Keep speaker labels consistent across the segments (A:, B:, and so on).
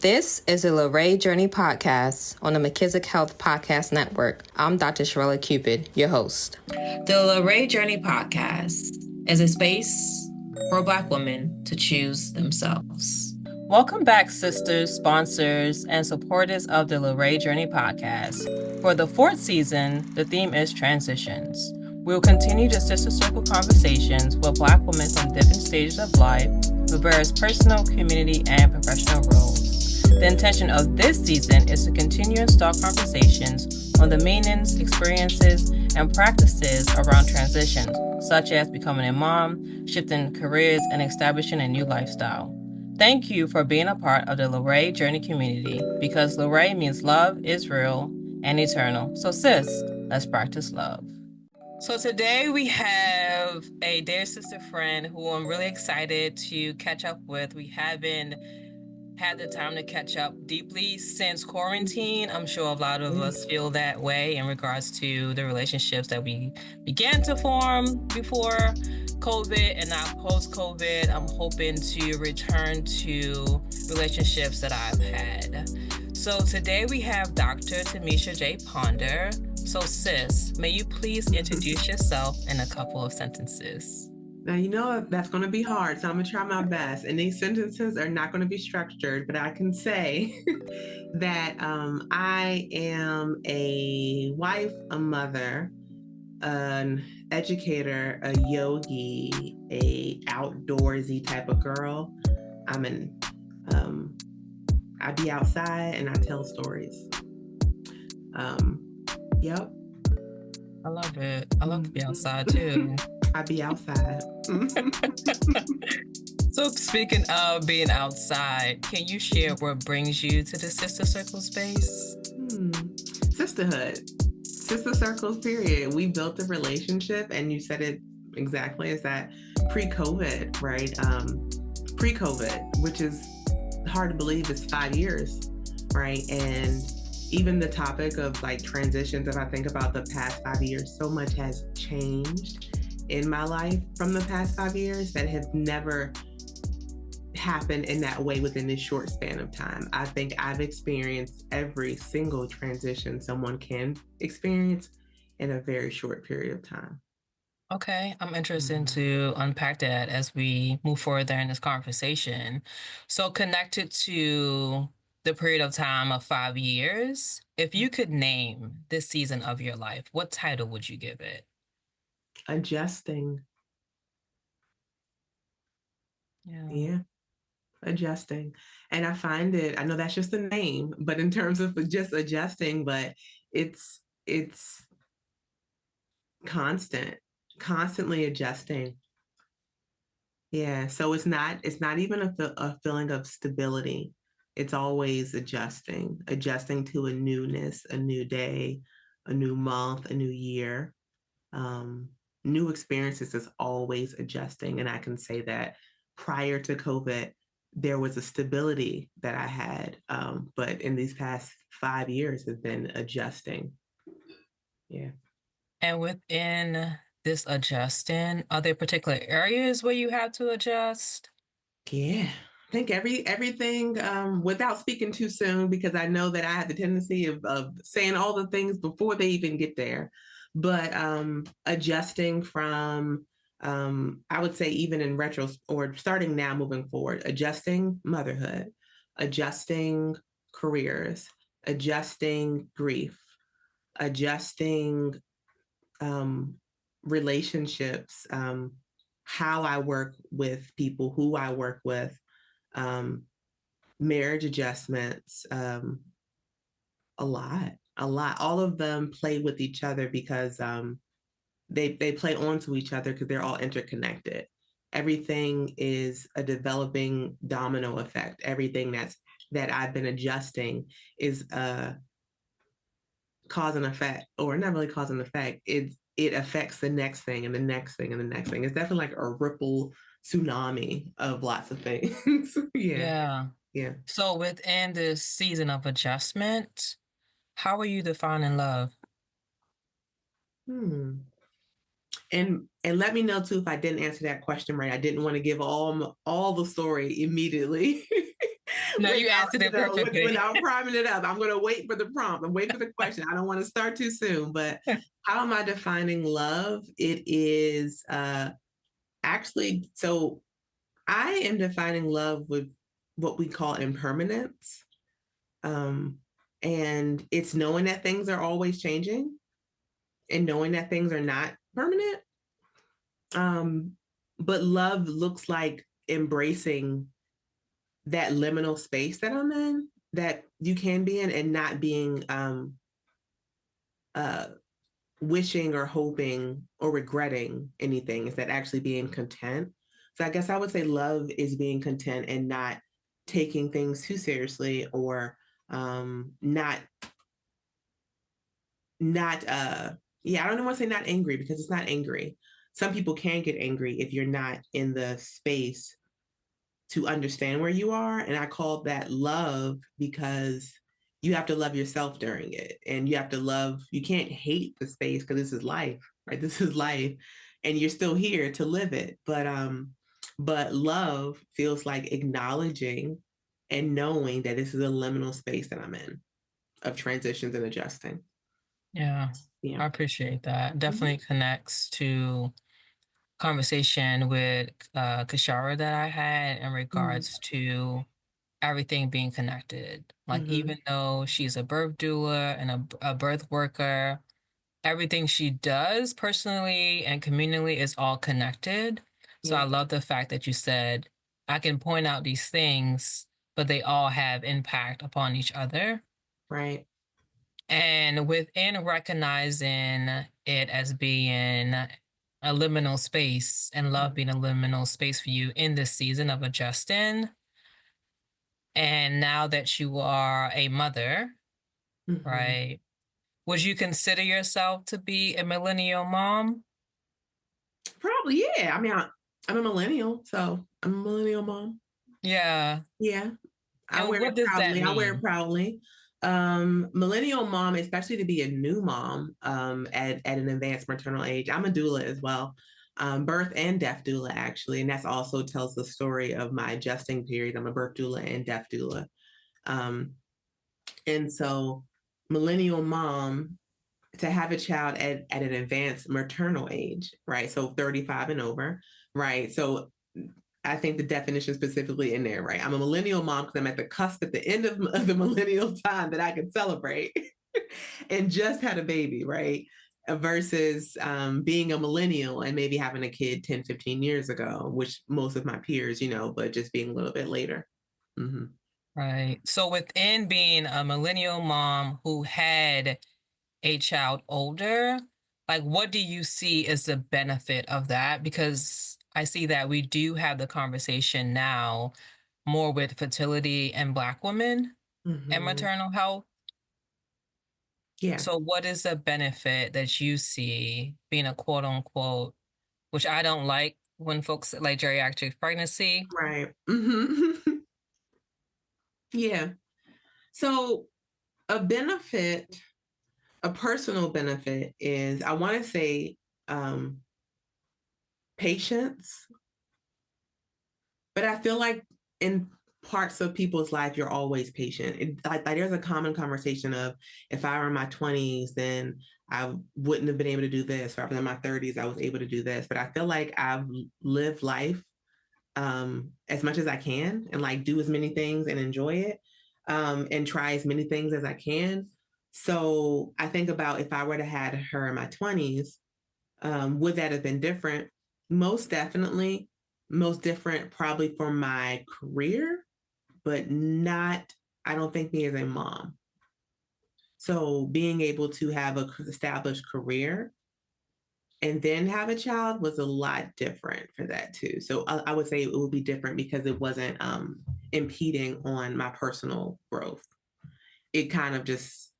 A: This is the Luray Journey Podcast on the McKissick Health Podcast Network. I'm Dr. Sherella Cupid, your host. The Luray Journey Podcast is a space for Black women to choose themselves. Welcome back, sisters, sponsors, and supporters of the Luray Journey Podcast. For the 4th season, the theme is transitions. We will continue the sister circle conversations with Black women from different stages of life with various personal, community, and professional roles. The intention of this season is to continue and start conversations on the meanings, experiences, and practices around transitions, such as becoming a mom, shifting careers, and establishing a new lifestyle. Thank you for being a part of the Luray Journey community, because Luray means love is real and eternal. So sis, let's practice love. So today we have a dear sister friend who I'm really excited to catch up with. We haven't had the time to catch up deeply since quarantine. I'm sure a lot of us feel that way in regards to the relationships that we began to form before COVID and now post-COVID. I'm hoping to return to relationships that I've had. So today we have Dr. Tamisha J. Ponder. So sis, may you please introduce yourself in a couple of sentences?
B: Now, you know that's going to be hard, so I'm going to try my best. And these sentences are not going to be structured, but I can say that I am a wife, a mother, an educator, a yogi, a outdoorsy type of girl. I be outside and I tell stories. Yep.
A: I love it. I love to be outside too.
B: I be outside.
A: So speaking of being outside, can you share what brings you to the Sister Circle space?
B: Sisterhood. Sister Circles, period. We built a relationship, and you said it exactly as that pre-COVID, right? Pre-COVID, which is hard to believe it's 5 years, right? And even the topic of like transitions, if I think about the past 5 years, so much has changed in my life from the past 5 years that have never happened in that way within this short span of time. I think I've experienced every single transition someone can experience in a very short period of time.
A: Okay, I'm interested to unpack that as we move forward there in this conversation. So connected to the period of time of 5 years, if you could name this season of your life, what title would you give it?
B: Adjusting. Yeah. Adjusting. And I find it, I know that's just a name, but in terms of just adjusting, but it's constantly adjusting. Yeah. So it's not even a feeling of stability. It's always adjusting to a newness, a new day, a new month, a new year. New experiences is always adjusting. And I can say that prior to COVID, there was a stability that I had. But in these past 5 years have been adjusting. Yeah.
A: And within this adjusting, are there particular areas where you have to adjust?
B: Yeah. I think everything, without speaking too soon, because I know that I have the tendency of saying all the things before they even get there. But adjusting from, I would say even in retro, or starting now moving forward, adjusting motherhood, adjusting careers, adjusting grief, adjusting relationships, how I work with people, who I work with, marriage adjustments, a lot. All of them play with each other because they play onto each other because they're all interconnected. Everything is a developing domino effect. Everything that I've been adjusting is cause and effect, or not really cause and effect. It affects the next thing and the next thing and the next thing. It's definitely like a ripple tsunami of lots of things. Yeah.
A: So within this season of adjustment, how are you defining love?
B: And let me know too if I didn't answer that question right. I didn't want to give all the story immediately.
A: No, you
B: without,
A: answered it perfectly.
B: without priming it up. I'm going to wait for the prompt. I'm waiting for the question. I don't want to start too soon, but how am I defining love? It is actually, so I am defining love with what we call impermanence. And it's knowing that things are always changing and knowing that things are not permanent. But love looks like embracing that liminal space that I'm in, that you can be in, and not being wishing or hoping or regretting anything. Is that actually being content? So I guess I would say love is being content and not taking things too seriously, or not I don't want to say not angry, because it's not angry. Some people can get angry if you're not in the space to understand where you are. And I call that love, because you have to love yourself during it. And you have to you can't hate the space, because this is life, right? This is life. And you're still here to live it. But love feels like acknowledging and knowing that this is a liminal space that I'm in, of transitions and adjusting.
A: Yeah. I appreciate that. Definitely connects to conversation with Kashara that I had in regards to everything being connected. Like, even though she's a birth doula and a birth worker, everything she does personally and communally is all connected. So I love the fact that you said, I can point out these things, but they all have impact upon each other.
B: Right.
A: And within recognizing it as being a liminal space, and love being a liminal space for you in this season of adjusting, and now that you are a mother, right? Would you consider yourself to be a millennial mom?
B: Probably, yeah. I mean, I'm a millennial, so I'm a millennial mom.
A: Yeah.
B: Yeah. I wear it proudly. I wear it proudly. Millennial mom, especially to be a new mom at an advanced maternal age. I'm a doula as well. Birth and death doula, actually. And that's also tells the story of my adjusting period. I'm a birth doula and death doula. And so millennial mom, to have a child at an advanced maternal age, right? So 35 and over, right? So I think the definition specifically in there, right? I'm a millennial mom because I'm at the cusp, at the end of the millennial time that I can celebrate and just had a baby, right? Versus being a millennial and maybe having a kid 10, 15 years ago, which most of my peers, but just being a little bit later. Mm-hmm.
A: Right. So within being a millennial mom who had a child older, like, what do you see as the benefit of that? Because I see that we do have the conversation now more with fertility and Black women and maternal health.
B: Yeah.
A: So what is the benefit that you see being a quote unquote, which I don't like when folks like geriatric pregnancy.
B: Right. Yeah. So a benefit, a personal benefit is, I want to say, patience. But I feel like in parts of people's life, you're always patient. Like there's a common conversation of, if I were in my 20s, then I wouldn't have been able to do this. If I was in my 30s, I was able to do this. But I feel like I've lived life as much as I can, and like do as many things and enjoy it, and try as many things as I can. So I think about, if I were to have her in my 20s, would that have been different? Most definitely. Most different probably for my career, but not, I don't think, me as a mom. So being able to have an established career and then have a child was a lot different for that too. So I would say it would be different because it wasn't impeding on my personal growth. It kind of just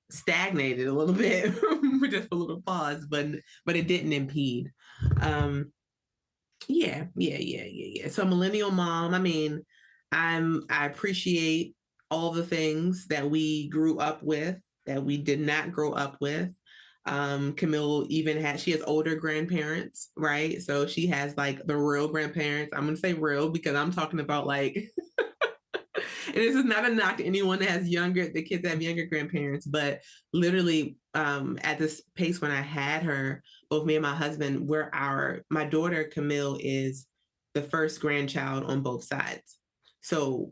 B: stagnated a little bit for just a little pause, but it didn't impede. Yeah. So millennial mom, I mean, I appreciate all the things that we grew up with, that we did not grow up with. Camille she has older grandparents, right? So she has like the real grandparents. I'm gonna say real because I'm talking about like this is not a knock to anyone that has the kids that have younger grandparents, but literally at this pace when I had her, both me and my husband, my daughter Camille is the first grandchild on both sides. So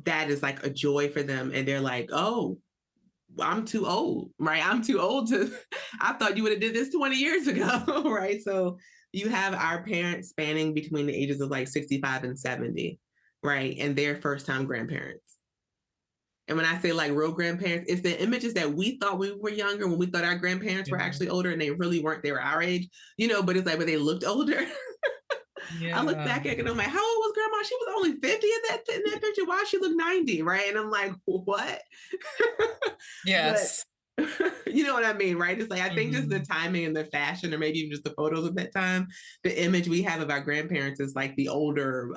B: that is like a joy for them. And they're like, oh, I'm too old, right? I'm too old I thought you would have did this 20 years ago, right? So you have our parents spanning between the ages of like 65 and 70, right? And they're first time grandparents. And when I say like real grandparents, it's the images that we thought we were younger when we thought our grandparents were actually older, and they really weren't. They were our age, but it's like, but they looked older. I look back at it and I'm like, how old was grandma? She was only 50 in that picture. Why she look 90, right? And I'm like, what?
A: Yes.
B: But, you know what I mean, right? It's like, I think just the timing and the fashion, or maybe even just the photos of that time, the image we have of our grandparents is like the older,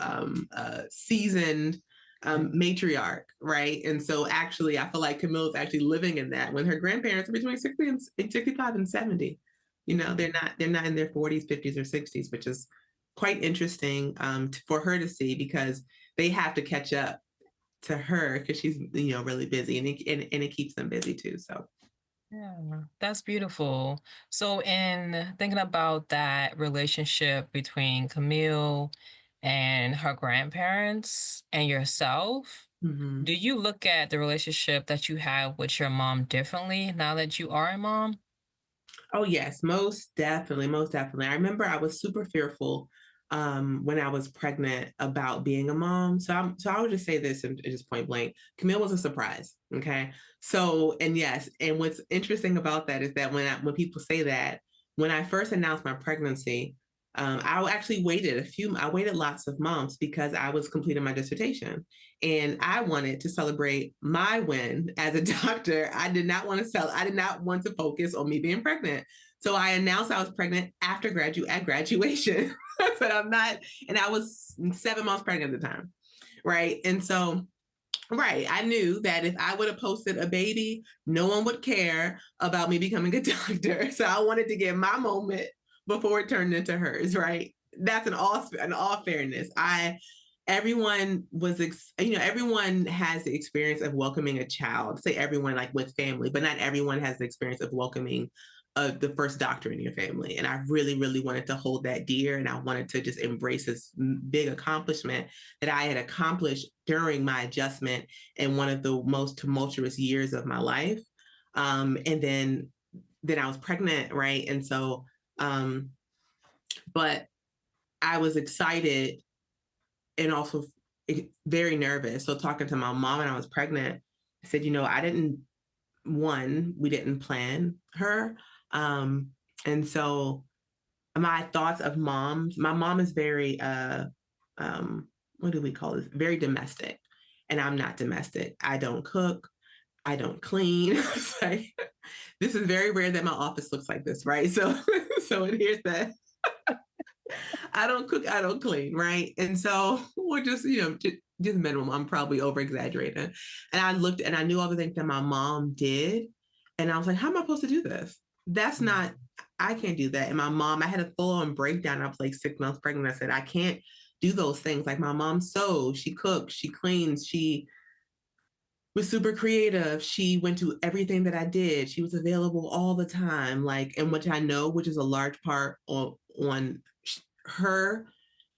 B: seasoned matriarch, right? And so actually, I feel like Camille's actually living in that when her grandparents are between 60 and 65 and 70. They're not in their 40s, 50s, or 60s, which is quite interesting for her to see, because they have to catch up to her because she's really busy, and it keeps them busy too. So
A: yeah, that's beautiful. So in thinking about that relationship between Camille and her grandparents and yourself, do you look at the relationship that you have with your mom differently now that you are a mom?
B: Oh yes, most definitely, most definitely. I remember I was super fearful when I was pregnant about being a mom. So I would just say this and just point blank: Camille was a surprise. Okay, so and yes, and what's interesting about that is that when people say that, when I first announced my pregnancy, I actually I waited lots of months because I was completing my dissertation, and I wanted to celebrate my win as a doctor. I did not want to focus on me being pregnant. So I announced I was pregnant at graduation. I said I'm not, and I was 7 months pregnant at the time, right? And so, right, I knew that if I would have posted a baby, no one would care about me becoming a doctor. So I wanted to get my moment before it turned into hers, right? That's in all fairness. Everyone has the experience of welcoming a child. Say everyone, like with family, but not everyone has the experience of welcoming the first doctor in your family. And I really, really wanted to hold that dear. And I wanted to just embrace this big accomplishment that I had accomplished during my adjustment in one of the most tumultuous years of my life. And then I was pregnant, right? And so, but I was excited and also very nervous. So talking to my mom when I was pregnant, I said, we didn't plan her. And so my thoughts of moms, my mom is very, what do we call this? Very domestic. And I'm not domestic. I don't cook. I don't clean. Like, this is very rare that my office looks like this, right? So here's that. I don't cook, I don't clean, right? And so we're just minimum. I'm probably over exaggerating. And I looked and I knew all the things that my mom did. And I was like, how am I supposed to do this? I can't do that. And my mom, I had a full on breakdown. I was like 6 months pregnant. I said, I can't do those things. Like, my mom sews, she cooks, she cleans, she was super creative. She went to everything that I did. She was available all the time. Like, and which I know, which is a large part on her,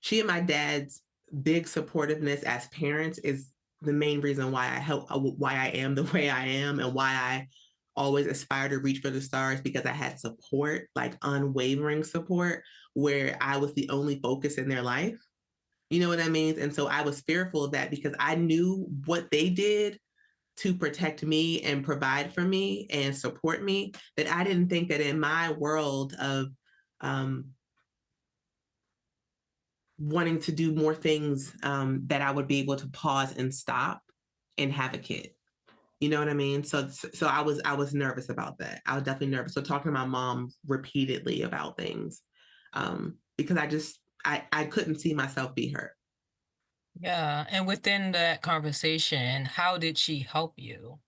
B: she and my dad's big supportiveness as parents is the main reason why I am the way I am, and why I always aspire to reach for the stars, because I had support, like unwavering support, where I was the only focus in their life. You know what I mean? And so I was fearful of that because I knew what they did to protect me and provide for me and support me, that I didn't think that in my world of wanting to do more things, that I would be able to pause and stop and have a kid. You know what I mean? So I was nervous about that. I was definitely nervous. So talking to my mom repeatedly about things, because I couldn't see myself be her.
A: Yeah. And within that conversation, how did she help you?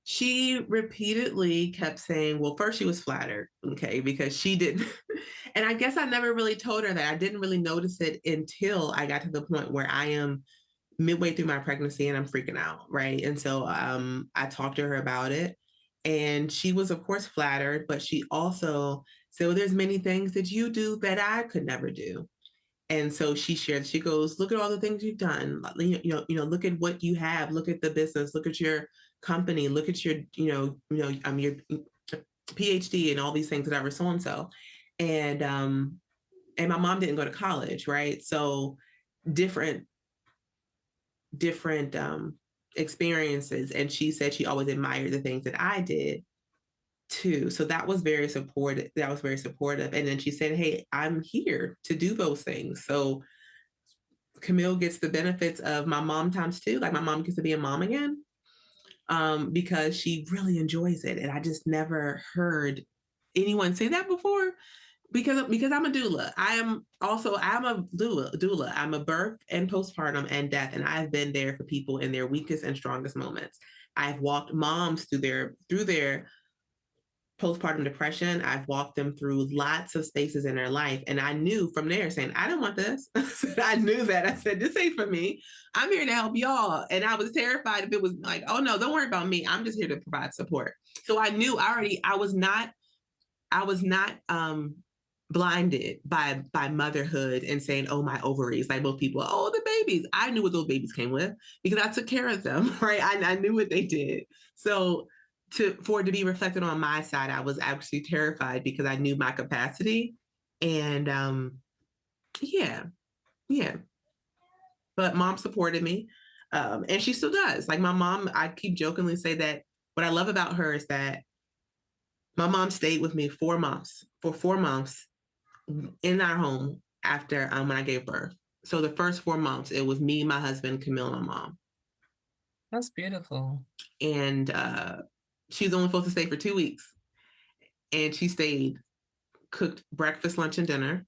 B: She repeatedly kept saying, well, first she was flattered, okay, because she didn't. And I guess I never really told her that. I didn't really notice it until I got to the point where I am midway through my pregnancy and I'm freaking out, right? And so I talked to her about it, and she was, of course, flattered, but she also said, well, there's many things that you do that I could never do. And so she shared, she goes, look at all the things you've done. Look at what you have, look at the business, look at your company, look at your, your Ph.D. and all these things, whatever, so and so. And my mom didn't go to college, right? So different experiences. And she said she always admired the things that I did too. So that was very supportive. And then she said, hey, I'm here to do those things. So Camille gets the benefits of my mom times two. Like, my mom gets to be a mom again, because she really enjoys it. And I just never heard anyone say that before. Because I'm a doula. I'm a doula. I'm a birth and postpartum and death. And I've been there for people in their weakest and strongest moments. I've walked moms through their postpartum depression. I've walked them through lots of spaces in their life. And I knew from there, saying, I don't want this. I knew that. I said, this ain't for me. I'm here to help y'all. And I was terrified if it was like, oh no, don't worry about me. I'm just here to provide support. So I knew I was not blinded by motherhood and saying, oh, my ovaries, like most people, oh, the babies. I knew what those babies came with because I took care of them, right? I knew what they did. So for it to be reflected on my side, I was actually terrified because I knew my capacity. And yeah. But mom supported me. And she still does. Like, my mom, I keep jokingly say that what I love about her is that my mom stayed with me for 4 months in our home after when I gave birth. So the first 4 months, it was me, my husband, Camille, and my mom.
A: That's beautiful.
B: And she was only supposed to stay for 2 weeks. And she stayed, cooked breakfast, lunch, and dinner.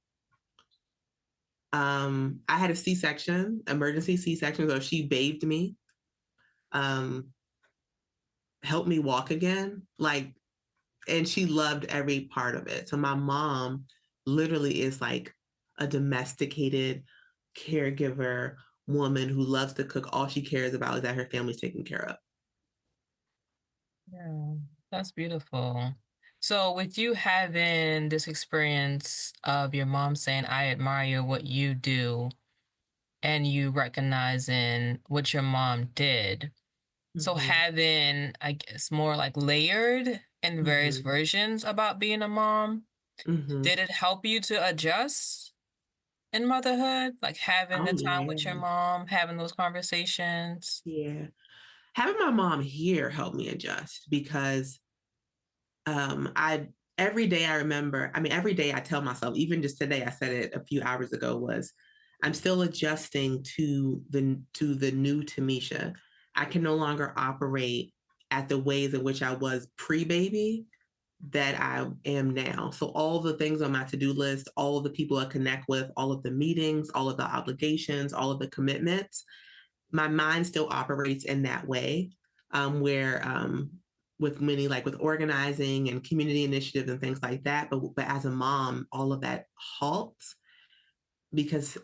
B: I had a C-section, emergency C-section, so she bathed me, helped me walk again, and she loved every part of it. So my mom literally is like a domesticated caregiver woman who loves to cook. All she cares about is that her family's taken care of.
A: Yeah, that's beautiful. So with you having this experience of your mom saying, I admire what you do, and you recognizing what your mom did. So having, I guess, more like layered and various versions about being a mom, did it help you to adjust in motherhood? Like having the time with your mom, having those conversations?
B: Yeah. Having my mom here helped me adjust because every day I tell myself, even just today, I said it a few hours ago, was I'm still adjusting to the new Tamisha. I can no longer operate at the ways in which I was pre-baby that I am now. So all the things on my to-do list, all of the people I connect with, all of the meetings, all of the obligations, all of the commitments, my mind still operates in that way, where with many, like with organizing and community initiatives and things like that. But as a mom, all of that halts because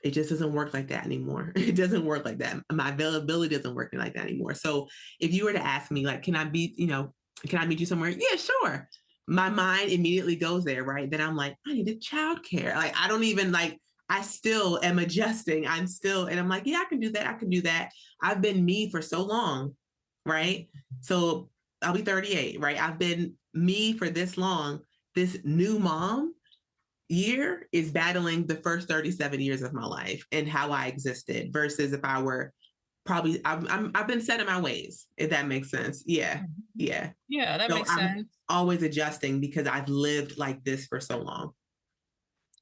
B: it just doesn't work like that anymore. It doesn't work like that. My availability doesn't work like that anymore. So if you were to ask me, like, can I meet you somewhere? Yeah, sure. My mind immediately goes there, right? Then I'm like, I needed childcare. Like, I don't even I still am adjusting. And I'm like, yeah, I can do that. I've been me for so long, right? So I'll be 38, right? I've been me for this long. This new mom year is battling the first 37 years of my life and how I existed versus if I were probably, I've been set in my ways, if that makes sense. Yeah.
A: Yeah, that makes
B: I'm
A: sense.
B: always adjusting because I've lived like this for so long.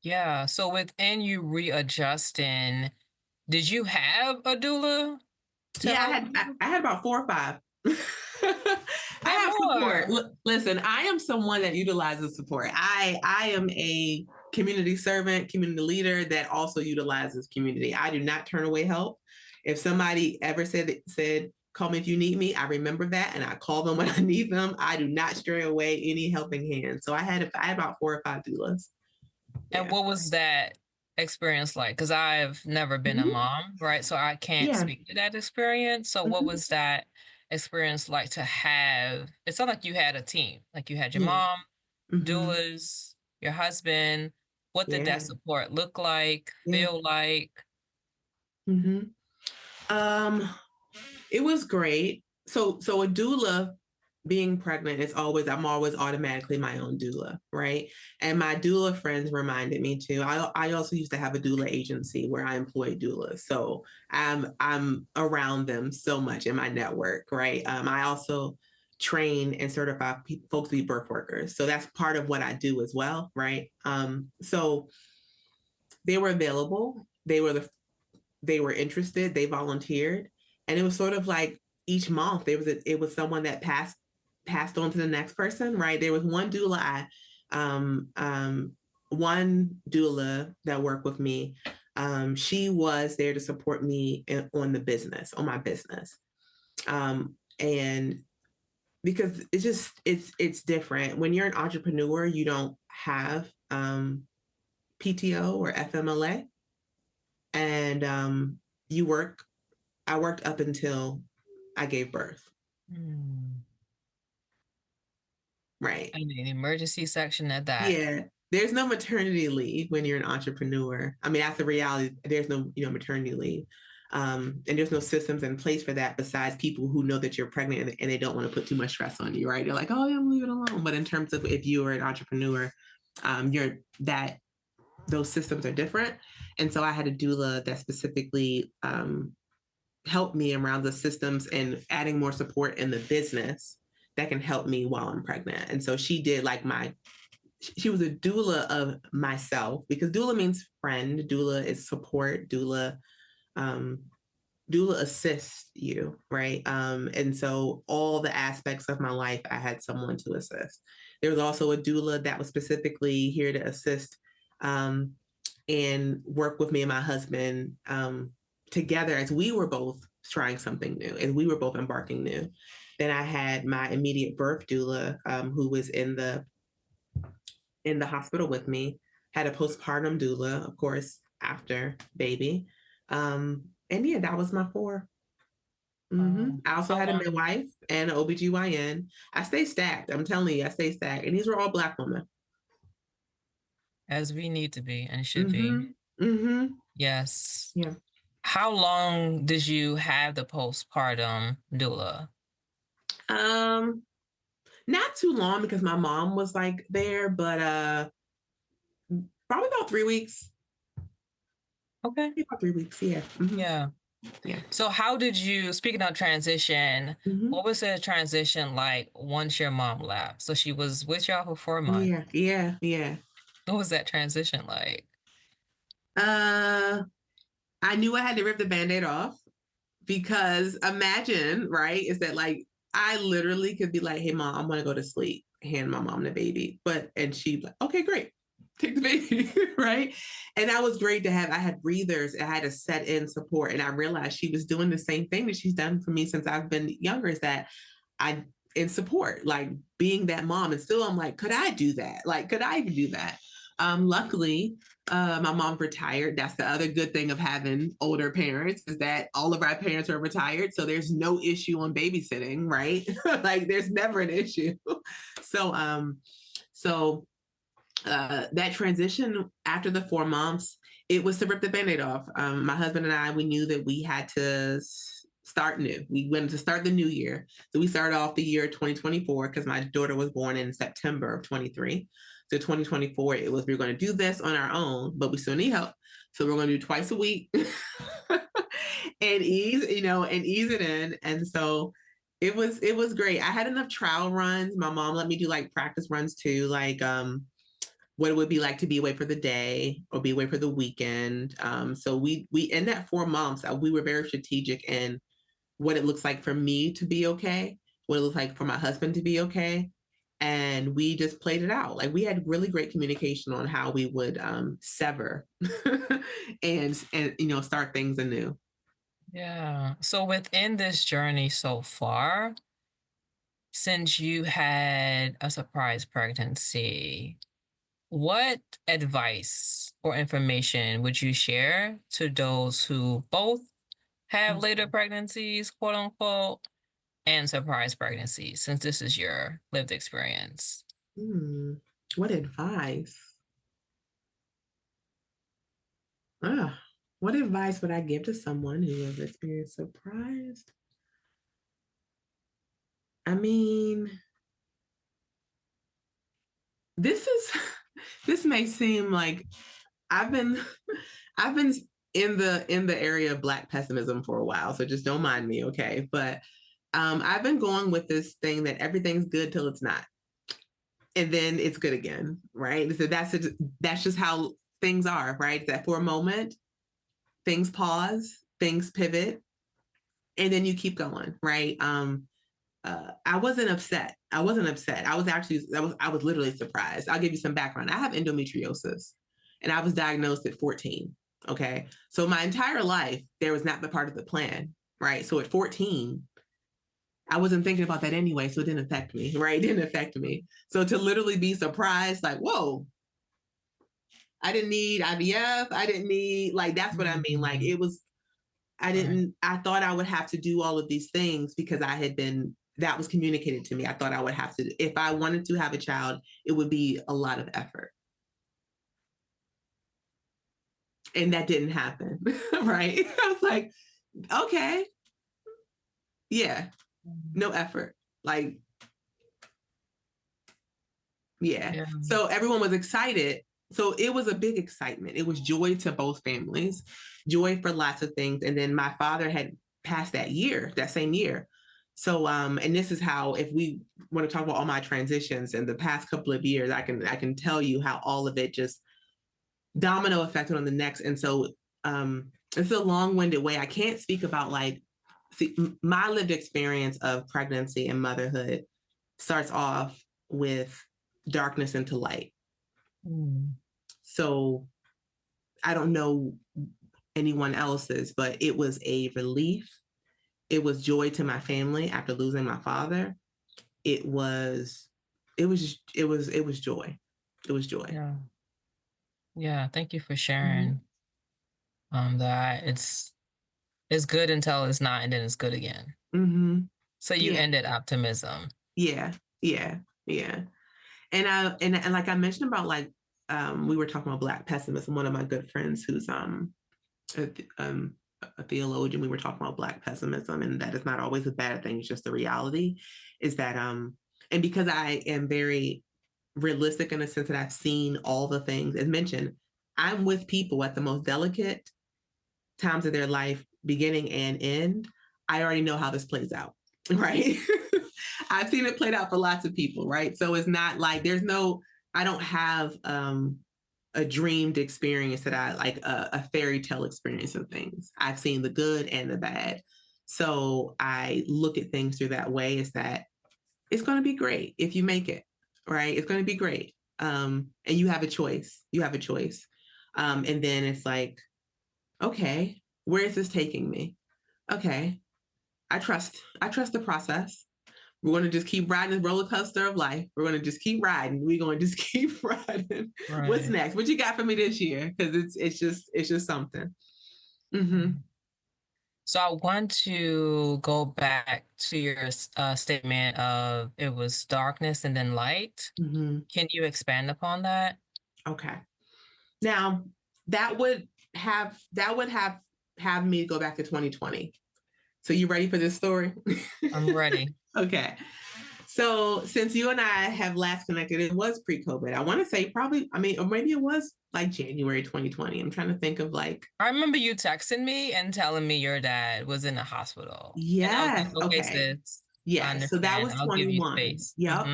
A: Yeah. So within you readjusting, did you have a doula?
B: Yeah, I had about 4 or 5. I have support. Listen, I am someone that utilizes support. I am a community servant, community leader that also utilizes community. I do not turn away help. If somebody ever said, call me if you need me, I remember that and I call them when I need them. I do not stray away any helping hand. So I had about 4 or 5 doulas.
A: And what was that experience like? Because I've never been a
B: Mhm.
A: mom, right? So I can't
B: Yeah.
A: speak to that experience. So what
B: Mhm.
A: was that experience like to have? It sounded like you had a team, like you had your
B: Yeah.
A: mom,
B: Mhm.
A: doulas, your husband. What did that
B: Yeah.
A: support look like,
B: Yeah.
A: feel like?
B: Mhm. Um, it was great. So a doula, being pregnant is always, I'm always automatically my own doula, right? And my doula friends reminded me too. I also used to have a doula agency where I employed doulas, so I'm around them so much in my network, right? I also train and certify folks to be birth workers, so that's part of what I do as well, right? So they were available. They were interested. They volunteered, and it was sort of like each month it was someone that passed on to the next person. Right. There was one doula. One doula that worked with me. She was there to support me on my business, and because it's different when you're an entrepreneur. You don't have PTO or FMLA, and you work I worked up until I gave birth.
A: Hmm.
B: Right.
A: And an emergency section at that.
B: Yeah. There's no maternity leave when you're an entrepreneur. I mean, that's the reality. There's no, maternity leave. And there's no systems in place for that besides people who know that you're pregnant and they don't want to put too much stress on you, right? They're like, oh, yeah, leave it alone. But in terms of if you are an entrepreneur, you're that those systems are different. And so I had a doula that specifically help me around the systems and adding more support in the business that can help me while I'm pregnant. And so she did like she was a doula of myself, because doula means friend, doula is support, um, doula assists you, right? And so all the aspects of my life, I had someone to assist. There was also a doula that was specifically here to assist and work with me and my husband together as we were both trying something new, and we were both embarking new. Then I had my immediate birth doula, who was in the hospital with me, had a postpartum doula, of course, after baby. And yeah, that was my 4. I also
A: How
B: had a
A: long?
B: midwife and an OBGYN. I stay stacked. I'm telling you, I stay stacked. And these were all Black women.
A: As we need to be and should be.
B: Mm-hmm. Mm-hmm.
A: Yes.
B: Yeah.
A: How long did you have the postpartum doula?
B: Um, Not too long because my mom was like there, but probably about 3 weeks.
A: Okay.
B: Maybe about 3 weeks. Yeah. Mm-hmm.
A: Yeah.
B: Yeah.
A: So how did you, speaking of transition,
B: Mm-hmm.
A: what was the transition like once your mom left? So she was with y'all for 4 months.
B: Yeah. Yeah. Yeah.
A: What was that transition like?
B: Uh, I knew I had to rip the band-aid off, because imagine, right? Is that like I literally could be like, hey mom, I'm gonna go to sleep, hand my mom the baby. And she'd be like, okay, great. Take the baby, right? And that was great to have. I had breathers, I had a set in support. And I realized she was doing the same thing that she's done for me since I've been younger, is that I in support, like being that mom. And still I'm like, could I do that? Like, could I even do that? Luckily, my mom retired. That's the other good thing of having older parents, is that all of our parents are retired. So there's no issue on babysitting, right? Like there's never an issue. So, so that transition after the 4 months, it was to rip the band-aid off. My husband and I, we knew that we had to start new. We wanted to start the new year. So we started off the year 2024 because my daughter was born in September of 23. So 2024, it was, we were going to do this on our own, but we still need help. So we're going to do twice a week and ease it in. And so it was great. I had enough trial runs. My mom let me do like practice runs too, like what it would be like to be away for the day or be away for the weekend. So we in that 4 months, we were very strategic in what it looks like for me to be okay, what it looks like for my husband to be okay. And we just played it out. Like we had really great communication on how we would sever and start things anew.
A: Yeah. So within this journey so far, since you had a surprise pregnancy, What advice or information would you share to those who both have later pregnancies, quote unquote, and surprise pregnancies, since this is your lived experience?
B: What advice? What advice would I give to someone who has experienced surprise? I mean, this may seem like I've been in the area of Black pessimism for a while, so just don't mind me, okay? But I've been going with this thing that everything's good till it's not, and then it's good again, right? So that's just how things are, right? That for a moment, things pause, things pivot, and then you keep going, right? I wasn't upset. I was literally surprised. I'll give you some background. I have endometriosis, and I was diagnosed at 14. Okay. So my entire life, there was not the part of the plan, right? So at 14, I wasn't thinking about that anyway. So it didn't affect me, right? It didn't affect me. So to literally be surprised, like, whoa, I didn't need IVF. I didn't need, like, that's what I mean. Like, it was, I thought I would have to do all of these things because that was communicated to me. I thought I would have to, if I wanted to have a child, it would be a lot of effort. And that didn't happen, right? I was like, okay, yeah, no effort. Like, yeah. So everyone was excited. So it was a big excitement. It was joy to both families, joy for lots of things. And then my father had passed that same year. So, and this is how, if we want to talk about all my transitions in the past couple of years, I can tell you how all of it just domino affected on the next. And so, it's a long-winded way. I can't speak about my lived experience of pregnancy and motherhood starts off with darkness into light. So I don't know anyone else's, but it was a relief. It was joy to my family after losing my father. It was joy. It was joy.
A: Yeah. Thank you for sharing. That it's good until it's not, and then it's good again. So you ended optimism. Yeah. And like I mentioned about, like, we were talking about Black pessimism. One of my good friends who's a theologian, we were talking about Black pessimism, and that is not always a bad thing. It's just the reality is that, and because I am very realistic in the sense that I've seen all the things, as mentioned, I'm with people at the most delicate times of their life, beginning and end. I already know how this plays out, right? I've seen it played out for lots of people, right? So it's not like I don't have a dreamed experience that I like, a fairy tale experience of things. I've seen the good and the bad. So I look at things through that way, is that it's going to be great if you make it, right? It's going to be great. And you have a choice. And then it's like, okay, where is this taking me? Okay, I trust the process. We're going to just keep riding this roller coaster of life. We're going to just keep riding. We're going to just keep riding. Right. What's next? What you got for me this year? Because it's just something. So I want to go back to your statement of it was darkness and then light. Can you expand upon that? Okay. Now that would have me go back to 2020. So you ready for this story? I'm ready. Okay. So since you and I have last connected, it was pre-COVID. I want to say probably, or maybe it was like January 2020. I'm trying to think of I remember you texting me and telling me your dad was in the hospital. Yes. Like, okay, sis. Yes. So that was 21. Yep.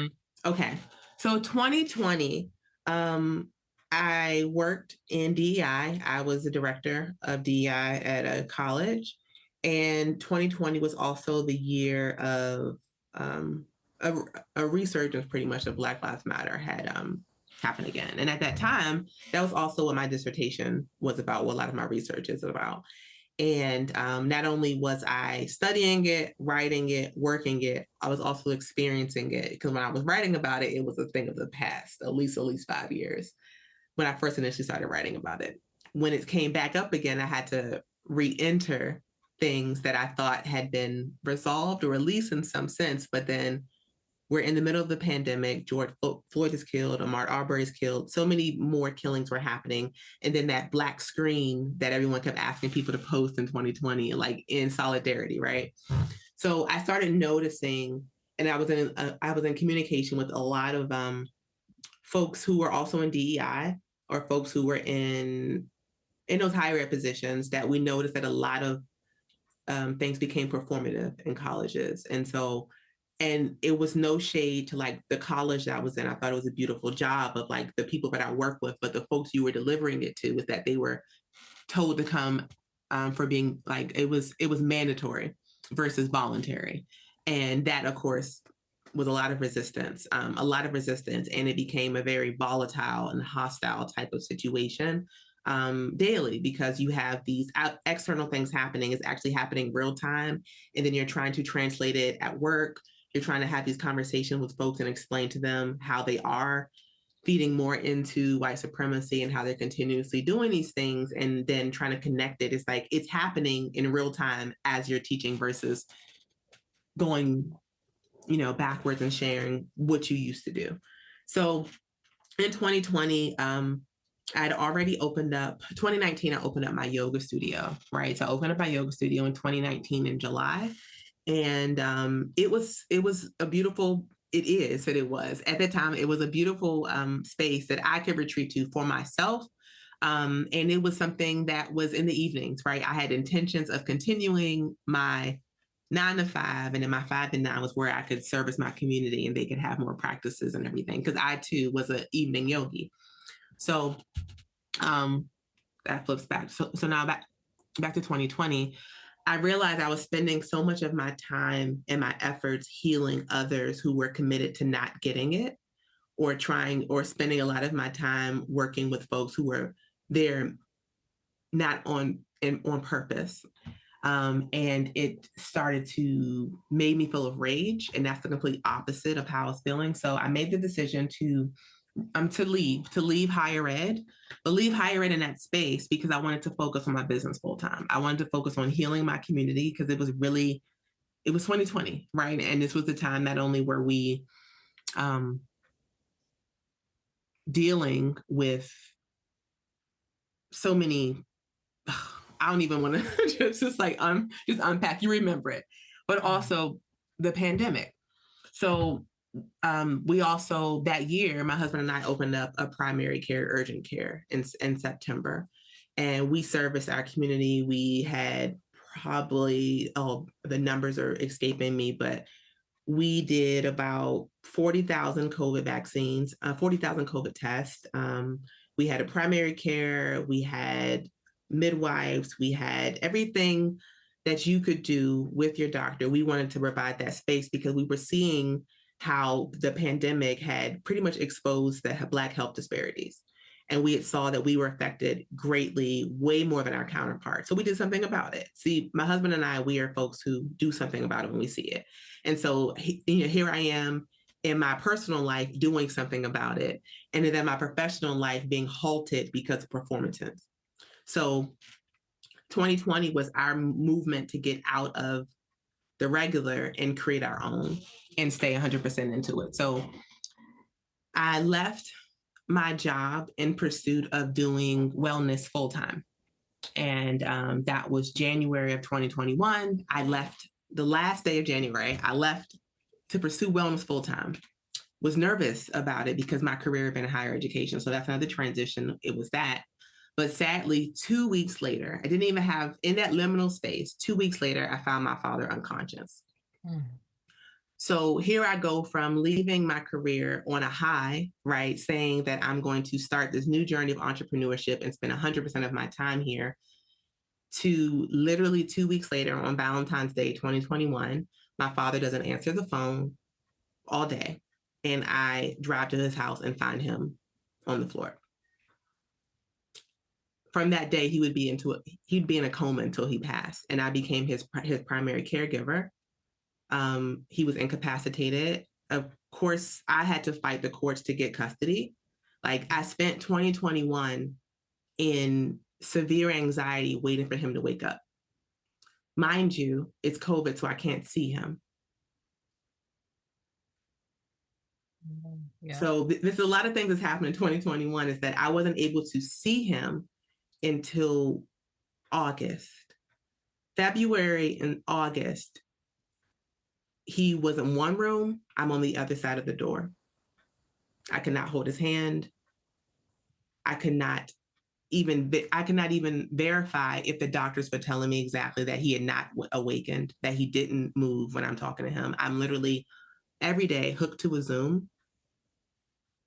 A: Okay. So 2020, I worked in DEI. I was the director of DEI at a college. And 2020 was also the year of a resurgence, pretty much, of Black Lives Matter had happened again. And at that time, that was also what my dissertation was about, what a lot of my research is about.
B: And not only was I studying it, writing it, working it, I was also experiencing it. Because when I was writing about it, it was a thing of the past, at least 5 years, when I first initially started writing about it. When it came back up again, I had to re-enter things that I thought had been resolved or at least in some sense, but then we're in the middle of the pandemic. George Floyd is killed. Ahmaud Arbery is killed. So many more killings were happening. And then that black screen that everyone kept asking people to post in 2020, like in solidarity, right? So I started noticing, and I was in communication with a lot of folks who were also in DEI or folks who were in those higher ed positions, that we noticed that a lot of things became performative in colleges. And it was no shade to like the college that I was in. I thought it was a beautiful job of like the people that I work with, but the folks you were delivering it to was that they were told to come for being like, it was mandatory versus voluntary. And that, of course, was a lot of resistance, and it became a very volatile and hostile type of situation daily, because you have these external things happening. It's actually happening real time. And then you're trying to translate it at work. You're trying to have these conversations with folks and explain to them how they are feeding more into white supremacy and how they're continuously doing these things, and then trying to connect it. It's like it's happening in real time as you're teaching versus going, backwards and sharing what you used to do. So in 2020, I'd already opened up, 2019, I opened up my yoga studio, right? So I opened up my yoga studio in 2019 in July. And it was a beautiful, at the time, it was a beautiful space that I could retreat to for myself. And it was something that was in the evenings, right? I had intentions of continuing my 9 to 5, and then my 5 to 9 was where I could service my community and they could have more practices and everything. Because I too was an evening yogi. So that flips back. So now back to 2020. I realized I was spending so much of my time and my efforts healing others who were committed to not getting it, or spending a lot of my time working with folks who were there not on purpose. And it started to make me full of rage. And that's the complete opposite of how I was feeling. So I made the decision to leave higher ed, but leave higher ed in that space because I wanted to focus on my business full time. I wanted to focus on healing my community because it was 2020, right? And this was the time not only were we dealing with so many, I don't even want to just unpack, you remember it, but also the pandemic. So we also, that year, my husband and I opened up a primary care, urgent care in September, and we serviced our community. We had probably, the numbers are escaping me, but we did about 40,000 COVID vaccines, 40,000 COVID tests. We had a primary care, we had midwives, we had everything that you could do with your doctor. We wanted to provide that space because we were seeing how the pandemic had pretty much exposed the Black health disparities. And we saw that we were affected greatly, way more than our counterparts. So we did something about it. See, my husband and I, we are folks who do something about it when we see it. And so here I am in my personal life doing something about it. And then my professional life being halted because of performances. So 2020 was our movement to get out of the regular and create our own and stay 100% into it. So I left my job in pursuit of doing wellness full time. And that was January of 2021. I left the last day of January. I left to pursue wellness full time. Was nervous about it because my career had been in higher education. So that's another transition. It was that. But sadly, 2 weeks later, I didn't even have, in that liminal space, 2 weeks later, I found my father unconscious. Mm. So here I go from leaving my career on a high, right? Saying that I'm going to start this new journey of entrepreneurship and spend 100% of my time here, to literally 2 weeks later on Valentine's Day, 2021, my father doesn't answer the phone all day. And I drive to his house and find him on the floor. from that day, he'd be in a coma until he passed. And I became his primary caregiver. He was incapacitated. Of course, I had to fight the courts to get custody. Like, I spent 2021 in severe anxiety waiting for him to wake up. Mind you, it's COVID, so I can't see him. Yeah. So there's a lot of things that's happened in 2021 is that I wasn't able to see him until August. February and August, he was in one room. I'm on the other side of the door. I could not hold his hand. I could not even verify if the doctors were telling me exactly that he had not awakened, that he didn't move when I'm talking to him. I'm literally every day hooked to a Zoom,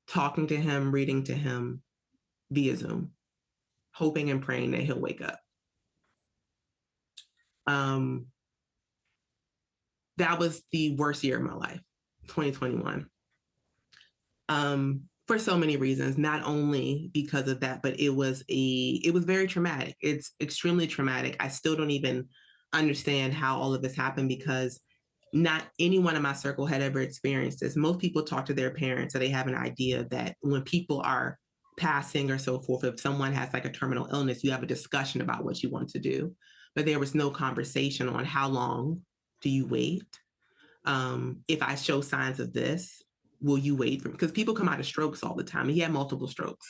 B: talking to him, reading to him via Zoom, hoping and praying that he'll wake up. That was the worst year of my life, 2021. For so many reasons, not only because of that, but it was very traumatic. It's extremely traumatic. I still don't even understand how all of this happened because not anyone in my circle had ever experienced this. Most people talk to their parents, so they have an idea that when people are passing or so forth, if someone has like a terminal illness, you have a discussion about what you want to do. But there was no conversation on how long do you wait? If I show signs of this, will you wait for me? Because people come out of strokes all the time. He had multiple strokes.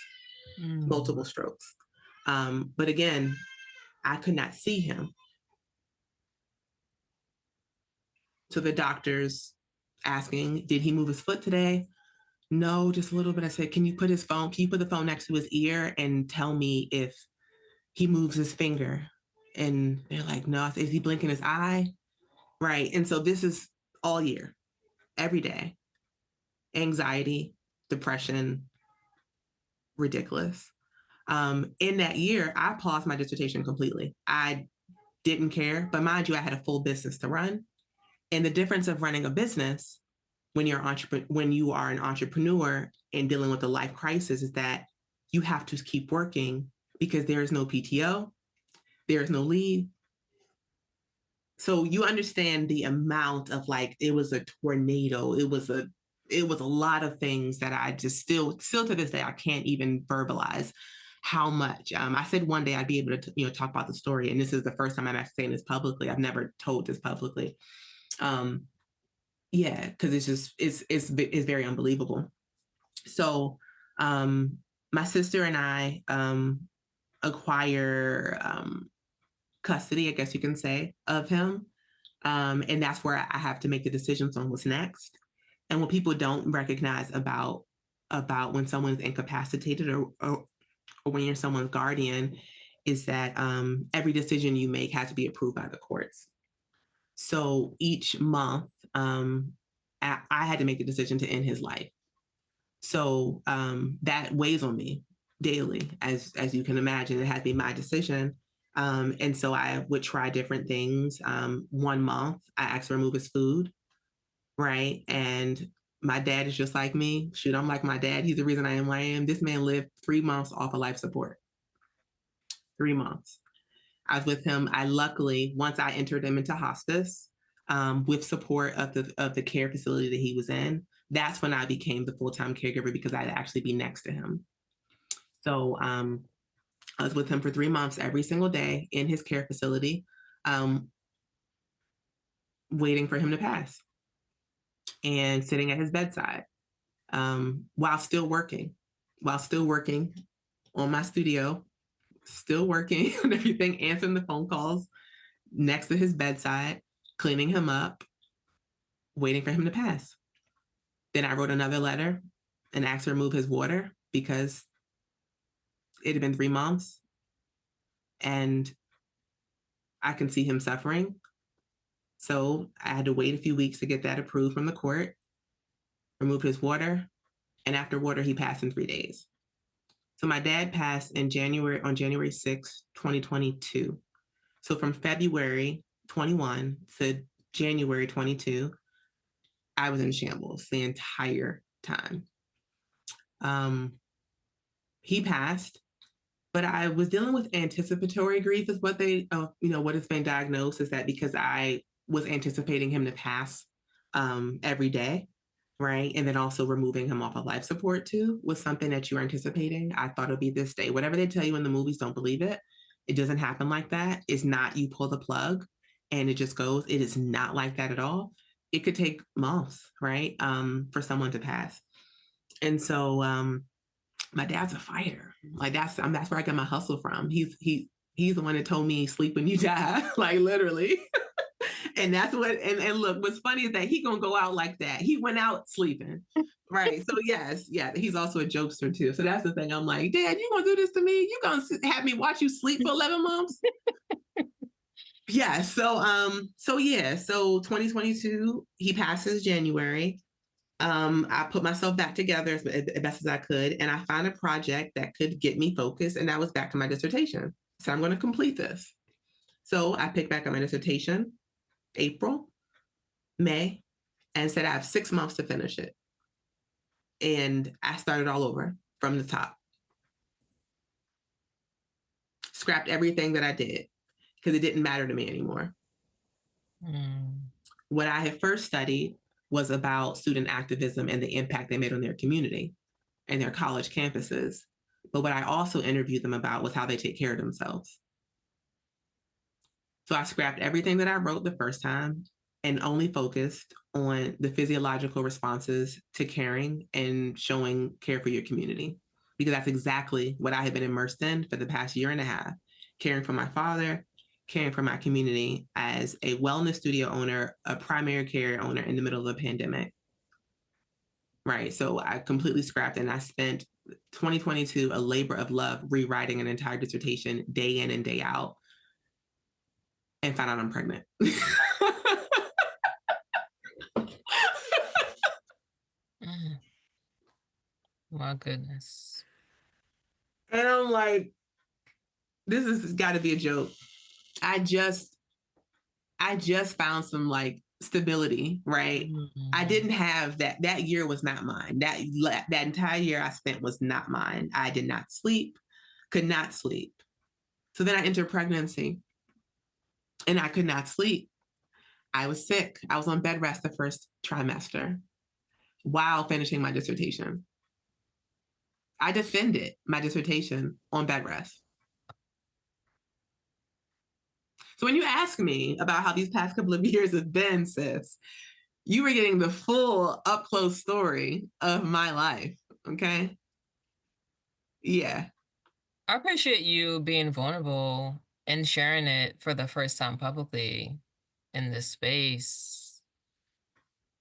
B: But again, I could not see him. So the doctors asking, did he move his foot today? No, just a little bit. I said, can you put the phone next to his ear and tell me if he moves his finger? And they're like, no. I said, is he blinking his eye? Right. And so this is all year, every day. Anxiety, depression, ridiculous. In that year, I paused my dissertation completely. I didn't care, but mind you, I had a full business to run. And the difference of running a business when you are an entrepreneur and dealing with a life crisis is that you have to keep working because there is no PTO, there is no leave. So you understand the amount of it was a tornado. It was a lot of things that I just still to this day, I can't even verbalize how much. I said one day I'd be able to, talk about the story. And this is the first time I'm actually saying this publicly. I've never told this publicly. Yeah, because it's very unbelievable. So my sister and I acquire custody, I guess you can say, of him. And that's where I have to make the decisions on what's next. And what people don't recognize about when someone's incapacitated or when you're someone's guardian is that every decision you make has to be approved by the courts. So each month, I had to make the decision to end his life. So that weighs on me daily, as you can imagine. It had to be my decision. And so I would try different things. 1 month, I asked to remove his food, right? And my dad is just like me. Shoot, I'm like my dad. He's the reason I am who I am. This man lived 3 months off of life support. 3 months. I was with him. I luckily, once I entered him into hospice, with support of the care facility that he was in, that's when I became the full-time caregiver because I'd actually be next to him. So I was with him for 3 months every single day in his care facility, waiting for him to pass and sitting at his bedside while still working on my studio, still working on everything, answering the phone calls next to his bedside, cleaning him up, waiting for him to pass. Then I wrote another letter and asked to remove his water because it had been 3 months and I can see him suffering. So I had to wait a few weeks to get that approved from the court, remove his water, and after water, he passed in 3 days. So my dad passed on January 6th, 2022. So from February 21 to January 22, I was in shambles the entire time. He passed, But I was dealing with anticipatory grief is what they, what has been diagnosed is that because I was anticipating him to pass every day, right? And then also removing him off of life support too was something that you were anticipating. I thought it'd be this day. Whatever they tell you in the movies, don't believe it. It doesn't happen like that. It's not you pull the plug and it just goes. It is not like that at all. It could take months, right? For someone to pass. And so my dad's a fighter. Like that's where I get my hustle from. He's the one that told me sleep when you die, like literally. And that's what and look, what's funny is that he gonna go out like that. He went out sleeping. Right. So yes, yeah, he's also a jokester too. So that's the thing. I'm like, Dad, you gonna do this to me? You gonna have me watch you sleep for 11 months? Yeah. So 2022, he passes January. I put myself back together as best as I could, and I found a project that could get me focused, and that was back to my dissertation. So I'm going to complete this. So I picked back up my dissertation, April, May, and said I have 6 months to finish it. And I started all over from the top. Scrapped everything that I did because it didn't matter to me anymore. What I had first studied was about student activism and the impact they made on their community and their college campuses. But what I also interviewed them about was how they take care of themselves. So I scrapped everything that I wrote the first time and only focused on the physiological responses to caring and showing care for your community, because that's exactly what I had been immersed in for the past year and a half, caring for my father, caring for my community as a wellness studio owner, a primary care owner in the middle of a pandemic. Right. So I completely scrapped, and I spent 2022, a labor of love, rewriting an entire dissertation day in and day out, and found out I'm pregnant.
A: My goodness.
B: And I'm like, this has got to be a joke. I just found some like stability, right? Mm-hmm. I didn't have that. That year was not mine. That entire year I spent was not mine. I did not sleep, could not sleep. So then I entered pregnancy and I could not sleep. I was sick. I was on bed rest the first trimester while finishing my dissertation. I defended my dissertation on bed rest. So when you ask me about how these past couple of years have been, sis, you were getting the full up close story of my life. Okay. Yeah.
A: I appreciate you being vulnerable and sharing it for the first time publicly in this space.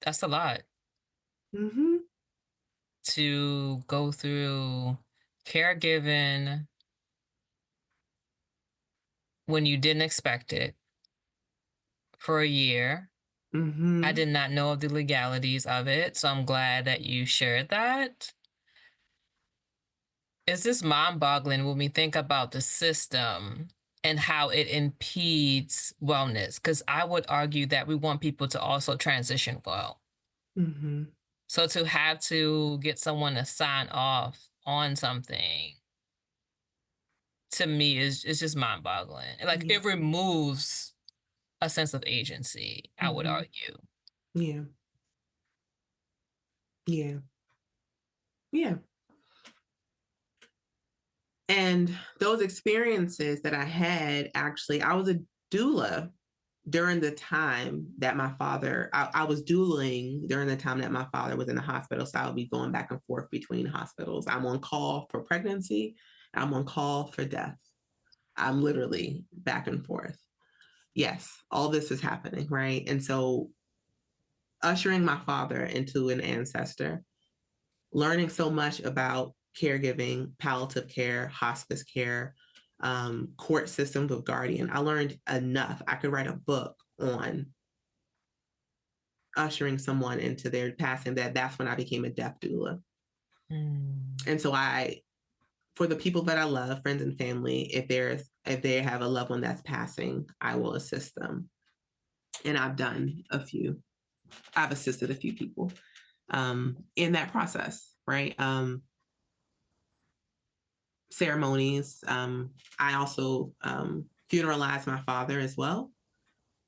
A: That's a lot.
B: Mm-hmm.
A: To go through caregiving when you didn't expect it for a year. Mm-hmm. I did not know of the legalities of it, so I'm glad that you shared that. It's just mind-boggling when we think about the system and how it impedes wellness, because I would argue that we want people to also transition well. Mm-hmm. So to have to get someone to sign off on something, to me, is just mind-boggling. Like, it removes a sense of agency, I would argue.
B: Yeah. Yeah. Yeah. And those experiences that I had, actually, I was a doula during the time that my father, I was doulaing during the time that my father was in the hospital. So I would be going back and forth between hospitals. I'm on call for pregnancy. I'm on call for death. I'm literally back and forth. Yes, all this is happening, right? And so ushering my father into an ancestor, learning so much about caregiving, palliative care, hospice care, court systems of guardian. I learned enough. I could write a book on ushering someone into their passing. That's when I became a death doula. And so for the people that I love, friends and family, if they have a loved one that's passing, I will assist them. And I've assisted a few people in that process, right? ceremonies. I also funeralized my father as well.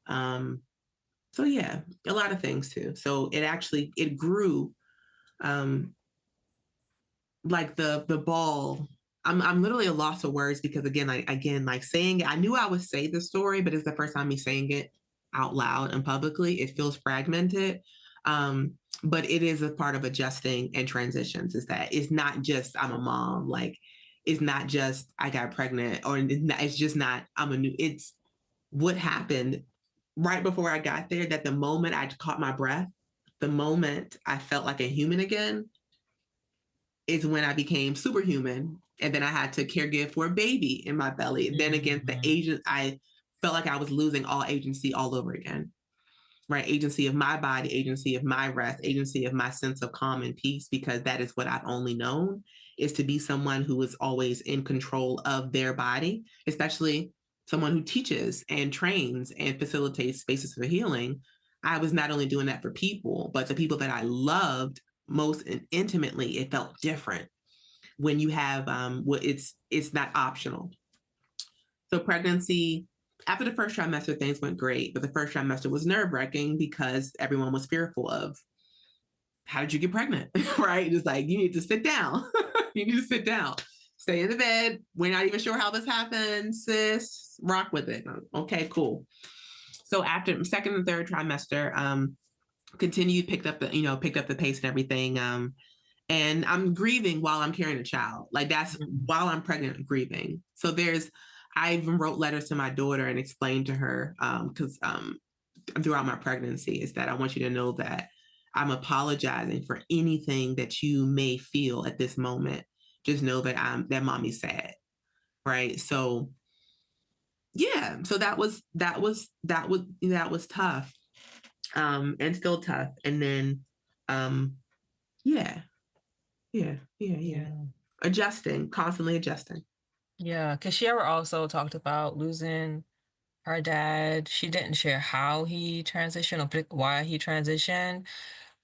B: So yeah, a lot of things too. So it grew like the ball. I'm literally a loss of words because like saying it, I knew I would say the story, but it's the first time me saying it out loud and publicly. It feels fragmented. But it is a part of adjusting and transitions, is that it's not just I'm a mom, like it's not just I got pregnant, or it's just not it's what happened right before I got there, that the moment I caught my breath, the moment I felt like a human again, is when I became superhuman. And then I had to caregive for a baby in my belly. Mm-hmm. Then again, I felt like I was losing all agency all over again, right? Agency of my body, agency of my rest, agency of my sense of calm and peace, because that is what I've only known, is to be someone who is always in control of their body, especially someone who teaches and trains and facilitates spaces for healing. I was not only doing that for people, but the people that I loved most intimately, it felt different when you have it's not optional. So pregnancy, after the first trimester, things went great, but the first trimester was nerve-wracking because everyone was fearful of, how did you get pregnant? Right? It's like, you need to sit down. You need to sit down. Stay in the bed. We're not even sure how this happened, sis. Rock with it. Okay, cool. So after second and third trimester, continued, picked up the pace and everything. And I'm grieving while I'm carrying a child. Like that's while I'm pregnant, I'm grieving. So I even wrote letters to my daughter and explained to her, because throughout my pregnancy, is that I want you to know that I'm apologizing for anything that you may feel at this moment. Just know that that mommy's sad, right? So yeah, so that was tough, and still tough. And then yeah. Adjusting, constantly adjusting.
A: Yeah, because Sierra also talked about losing her dad. She didn't share how he transitioned or why he transitioned,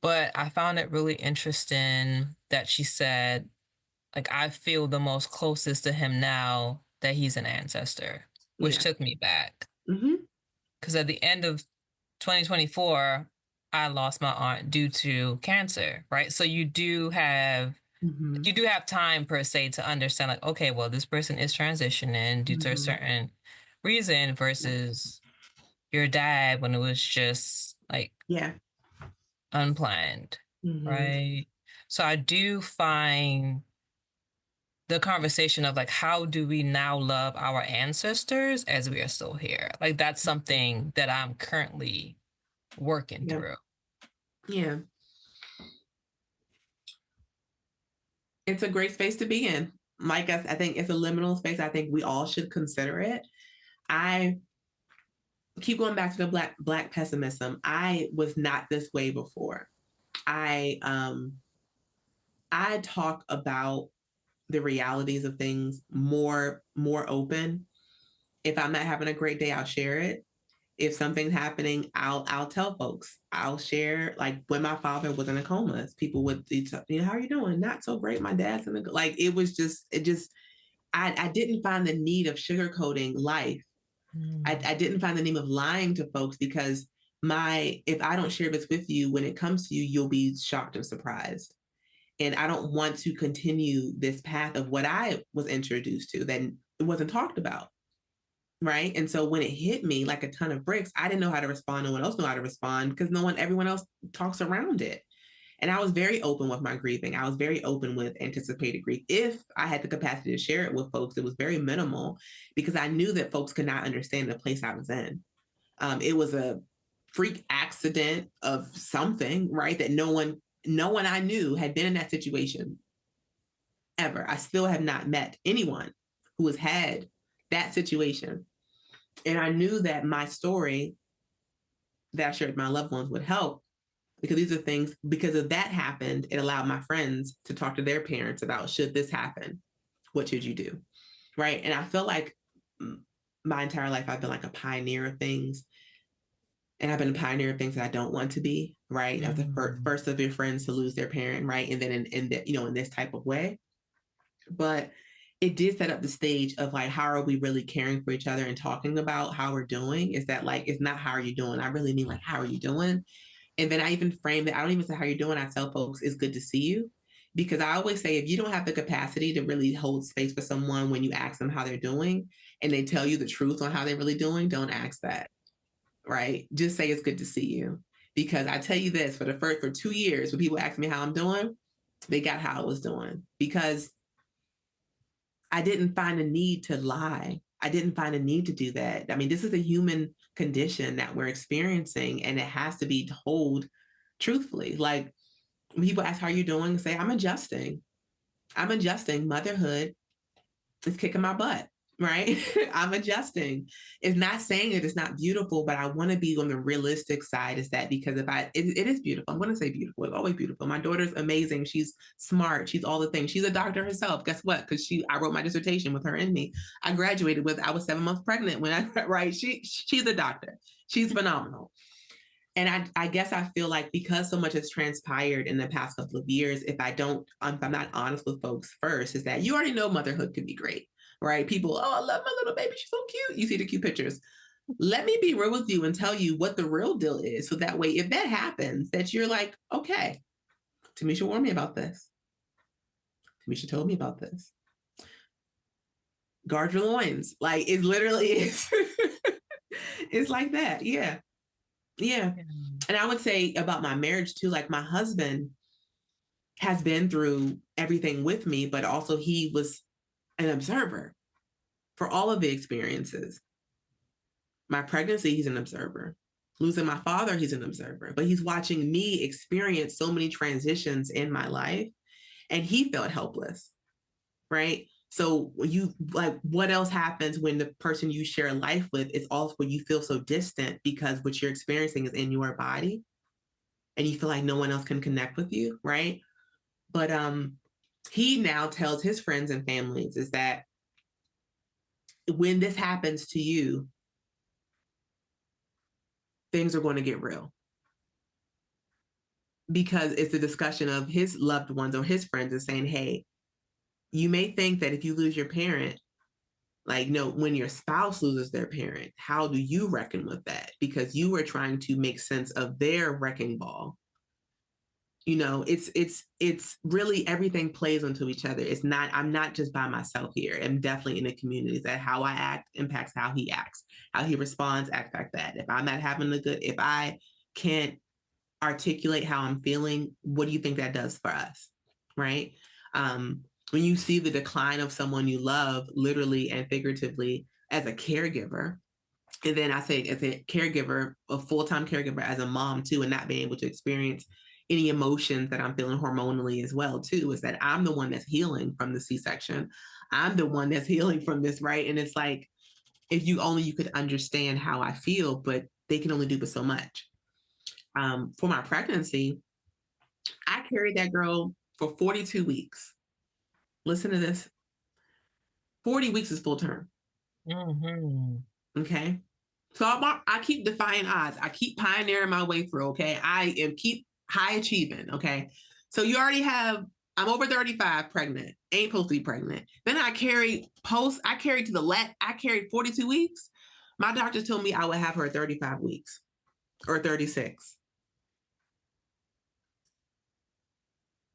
A: but I found it really interesting that she said, like, I feel the most closest to him now that he's an ancestor, which took me back. Because at the end of 2024, I lost my aunt due to cancer, right? So you do have time per se to understand, like, okay, well, this person is transitioning due to a certain reason versus your dad when it was just like unplanned, right? So I do find the conversation of like, how do we now love our ancestors as we are still here? Like that's something that I'm currently working through.
B: Yeah. It's a great space to be in. Like I think it's a liminal space. I think we all should consider it. I keep going back to the black pessimism. I was not this way before. I talk about the realities of things more open. If I'm not having a great day, I'll share it. If something's happening, I'll tell folks. I'll share, like when my father was in a coma, people would, how are you doing? Not so great. My dad's in like, I didn't find the need of sugarcoating life. I didn't find the need of lying to folks, because if I don't share this with you, when it comes to you, you'll be shocked and surprised. And I don't want to continue this path of what I was introduced to that it wasn't talked about. Right. And so when it hit me like a ton of bricks, I didn't know how to respond. No one else knew how to respond, because everyone else talks around it. And I was very open with my grieving. I was very open with anticipated grief. If I had the capacity to share it with folks, it was very minimal, because I knew that folks could not understand the place I was in. It was a freak accident of something, right? That no one I knew had been in that situation ever. I still have not met anyone who has had that situation. And I knew that my story that I shared with my loved ones would help, because these are things, because of that happened, it allowed my friends to talk to their parents about, should this happen, what should you do? Right. And I feel like my entire life, I've been like a pioneer of things. And I've been a pioneer of things that I don't want to be, right? As the first of your friends to lose their parent, right? And then in this type of way. But it did set up the stage of like, how are we really caring for each other and talking about how we're doing? Is that like, it's not how are you doing? I really mean like, how are you doing? And then I even frame it, I don't even say how you're doing. I tell folks it's good to see you. Because I always say, if you don't have the capacity to really hold space for someone when you ask them how they're doing and they tell you the truth on how they're really doing, don't ask that, right? Just say it's good to see you. Because I tell you this, for 2 years, when people ask me how I'm doing, they got how I was doing. Because I didn't find a need to lie. I didn't find a need to do that. I mean, this is a human condition that we're experiencing, and it has to be told truthfully. Like, when people ask how you're doing, say, I'm adjusting. I'm adjusting. Motherhood is kicking my butt, right? I'm adjusting. It's not saying that it's not beautiful, but I want to be on the realistic side. Is that because it is beautiful. I'm going to say beautiful. It's always beautiful. My daughter's amazing. She's smart. She's all the things. She's a doctor herself. Guess what? Because I wrote my dissertation with her in me. I graduated I was 7 months pregnant right? She's a doctor. She's phenomenal. And I guess I feel like because so much has transpired in the past couple of years, if I'm not honest with folks first, is that you already know motherhood can be great, right? People, oh, I love my little baby. She's so cute. You see the cute pictures. Let me be real with you and tell you what the real deal is. So that way, if that happens, that you're like, okay, Tamisha warned me about this. Tamisha told me about this. Guard your loins. Like, it literally is. It's like that. Yeah. Yeah. And I would say about my marriage too, like my husband has been through everything with me, but also he was an observer for all of the experiences. My pregnancy, he's an observer. Losing my father, he's an observer, but he's watching me experience so many transitions in my life, and he felt helpless, right? So what else happens when the person you share life with is also when you feel so distant because what you're experiencing is in your body and you feel like no one else can connect with you, right? But he now tells his friends and families is that when this happens to you, things are going to get real. Because it's a discussion of his loved ones or his friends is saying, hey, you may think that if you lose your parent, like, no, when your spouse loses their parent, how do you reckon with that? Because you were trying to make sense of their wrecking ball. You know, it's really everything plays into each other. I'm not just by myself here. I'm definitely in a community that how I act impacts how he acts, how he responds, acts like that. If I'm not having if I can't articulate how I'm feeling, what do you think that does for us? Right. When you see the decline of someone you love, literally and figuratively, as a caregiver, and then I say as a caregiver, a full-time caregiver, as a mom too, and not being able to experience any emotions that I'm feeling hormonally as well too, is that I'm the one that's healing from the C-section. I'm the one that's healing from this, right? And it's like, if you could understand how I feel, but they can only do but so much. For my pregnancy, I carried that girl for 42 weeks. Listen to this. 40 weeks is full term.
C: Mm-hmm.
B: Okay. So I keep defying odds. I keep pioneering my way through. Okay. Keep high achieving. Okay. So you already have, I'm over 35 pregnant, ain't supposed to be pregnant. Then I carried 42 weeks. My doctor told me I would have her 35 weeks or 36.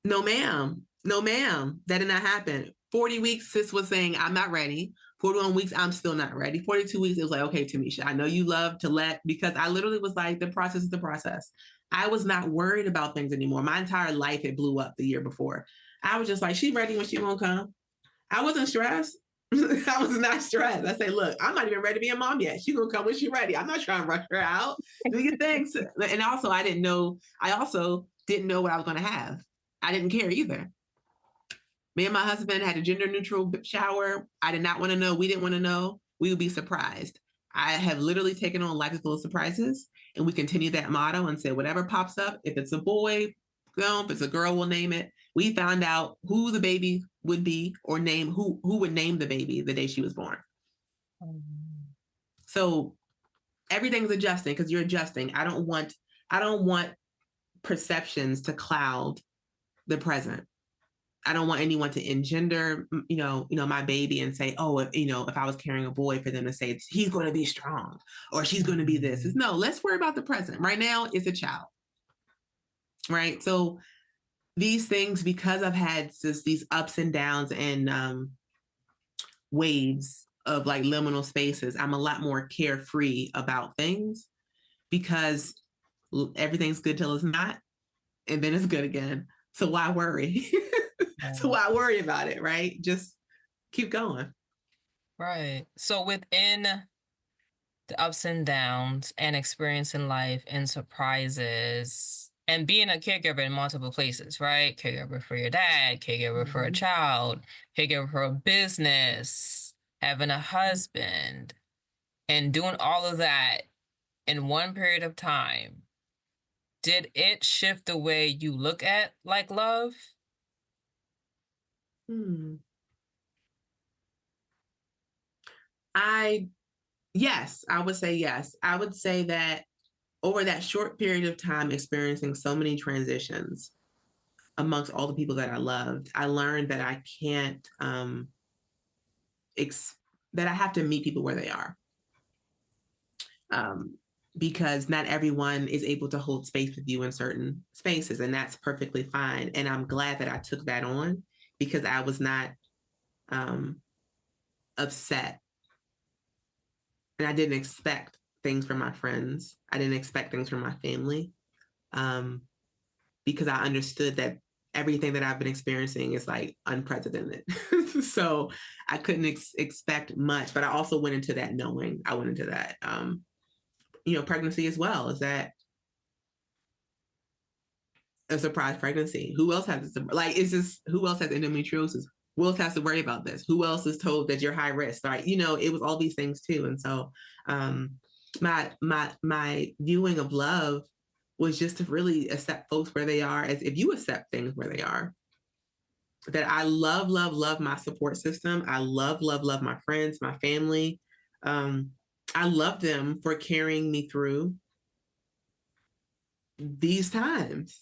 B: No, ma'am. No, ma'am. That did not happen. 40 weeks, sis was saying, I'm not ready. 41 weeks, I'm still not ready. 42 weeks, it was like, okay, Tamisha, I know you love to because I literally was like, the process is the process. I was not worried about things anymore. My entire life had blew up the year before. I was just like, she ready when she gonna come. I wasn't stressed. I was not stressed. I say, look, I'm not even ready to be a mom yet. She gonna come when she ready. I'm not trying to rush her out. Do your things. And also, I also didn't know what I was gonna have. I didn't care either. Me and my husband had a gender neutral shower. I did not want to know. We didn't want to know. We would be surprised. I have literally taken on life is full of surprises, and we continue that motto and say whatever pops up, if it's a boy, if it's a girl, we'll name it. We found out who the baby would be or name who would name the baby the day she was born. Mm-hmm. So everything's adjusting because you're adjusting. I don't want perceptions to cloud the present. I don't want anyone to engender, my baby and say, oh, if I was carrying a boy, for them to say he's going to be strong or she's going to be this. No, let's worry about the present. Right now, it's a child. Right. So these things, because I've had just these ups and downs and waves of like liminal spaces, I'm a lot more carefree about things because everything's good till it's not, and then it's good again. So why worry? So why worry about it, right? Just keep going.
C: Right. So within the ups and downs and experiencing life and surprises and being a caregiver in multiple places, right? Caregiver for your dad, caregiver for a child, caregiver for a business, having a husband, and doing all of that in one period of time. Did it shift the way you look at like love?
B: Yes, I would say yes. I would say that over that short period of time, experiencing so many transitions amongst all the people that I loved, I learned that I can't, that I have to meet people where they are. Because not everyone is able to hold space with you in certain spaces, and that's perfectly fine. And I'm glad that I took that on because I was not upset. And I didn't expect things from my friends. I didn't expect things from my family because I understood that everything that I've been experiencing is like unprecedented. So I couldn't expect much, but I also went into that knowing. I went into that, pregnancy as well. Is that a surprise pregnancy? Who else has who else has endometriosis? Who else has to worry about this? Who else is told that you're high risk? Right? It was all these things too. And so my viewing of love was just to really accept folks where they are, as if you accept things where they are. That I love my support system. I love my friends, my family. I love them for carrying me through these times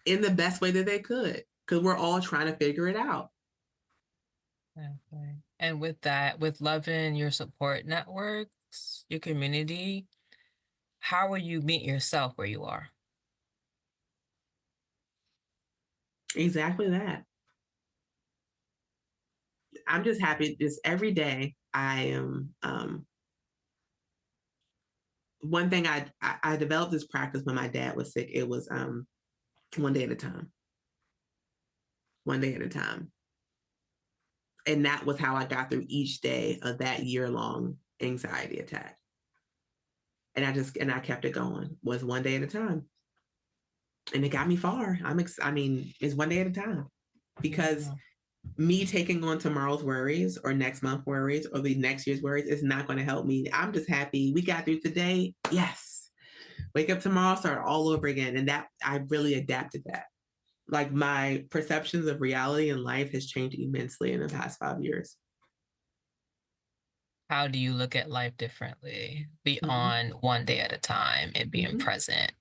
B: in the best way that they could, because we're all trying to figure it out.
C: Okay. And with that, with loving your support networks, your community, how will you meet yourself where you are?
B: Exactly that. I'm just happy. Just every day I am. One thing I developed this practice when my dad was sick. It was one day at a time. One day at a time. And that was how I got through each day of that year-long anxiety attack. And I kept it going, was one day at a time. And it got me far. It's one day at a time. Because me taking on tomorrow's worries or next month's worries or the next year's worries is not going to help me. I'm just happy we got through today. Yes. Wake up tomorrow, start all over again. And that I really adapted that. Like my perceptions of reality and life has changed immensely in the past 5 years.
C: How do you look at life differently beyond one day at a time and being present?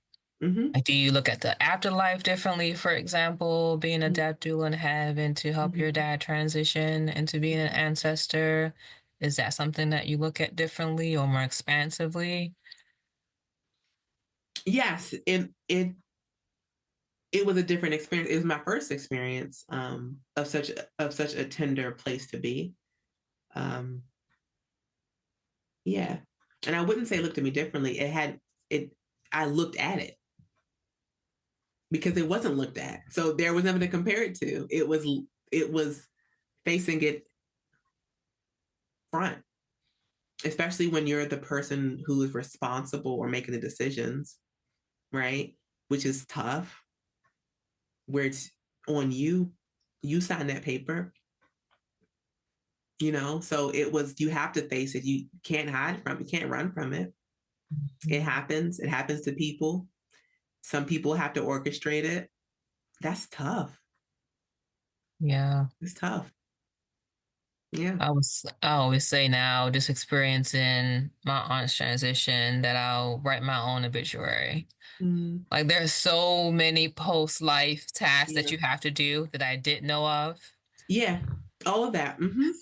C: Like, do you look at the afterlife differently, for example, being a death doula and having to help your dad transition into being an ancestor? Is that something that you look at differently or more expansively?
B: Yes, it was a different experience. It was my first experience of such a tender place to be. Yeah, and I wouldn't say it looked at me differently. I looked at it because it wasn't looked at, so there was nothing to compare it to. It was facing it front, especially when you're the person who is responsible or making the decisions, right? Which is tough. Where it's on you sign that paper, so you have to face it. You can't you can't run from it. It happens to people. Some people have to orchestrate it. That's tough.
C: Yeah.
B: It's tough. Yeah.
C: I always say now, just experiencing my aunt's transition, that I'll write my own obituary.
B: Mm.
C: Like there's so many post-life tasks that
B: Yeah.
C: you have to do that I didn't know of.
B: Yeah. All of that. And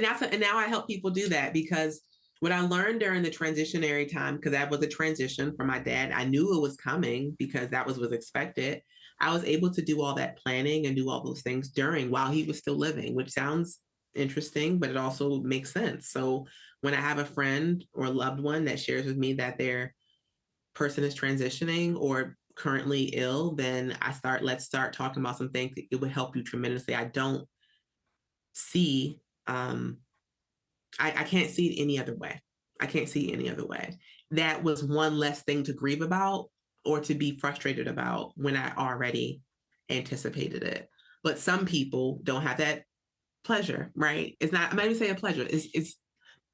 B: now I help people do that, because what I learned during the transitionary time, because that was a transition for my dad, I knew it was coming because that was expected. I was able to do all that planning and do all those things while he was still living, which sounds interesting, but it also makes sense. So when I have a friend or loved one that shares with me that their person is transitioning or currently ill, then let's start talking about some things. It would help you tremendously. I don't see I can't see it any other way. I can't see any other way. That was one less thing to grieve about or to be frustrated about when I already anticipated it. But some people don't have that pleasure, right? It's not, I'm not even saying a pleasure. It's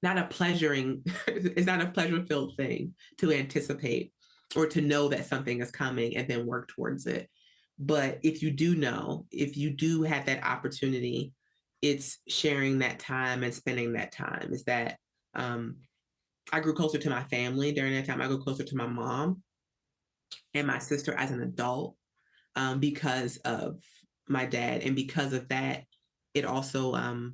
B: not a pleasuring, it's not a pleasure-filled thing to anticipate or to know that something is coming and then work towards it. But if you do know, if you do have that opportunity, it's sharing that time and spending that time. Is that I grew closer to my family during that time. I grew closer to my mom and my sister as an adult, because of my dad. And because of that, it also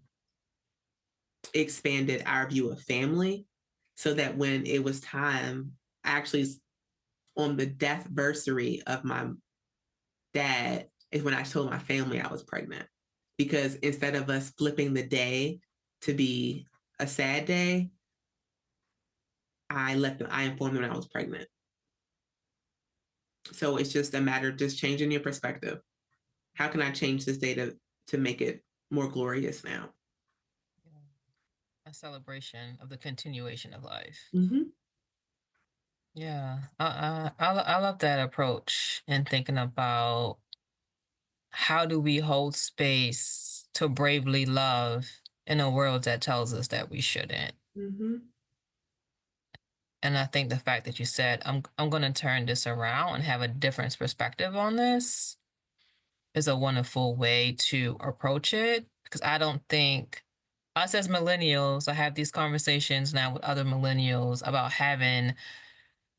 B: expanded our view of family, so that when it was time, actually on the death anniversary of my dad is when I told my family I was pregnant. Because instead of us flipping the day to be a sad day, I informed them I was pregnant. So it's just a matter of just changing your perspective. How can I change this day to make it more glorious now?
C: A celebration of the continuation of life.
B: Mm-hmm.
C: Yeah, I love that approach and thinking about how do we hold space to bravely love in a world that tells us that we shouldn't.
B: Mm-hmm.
C: And I think the fact that you said I'm going to turn this around and have a different perspective on this is a wonderful way to approach it, because I don't think us as millennials, I have these conversations now with other millennials about having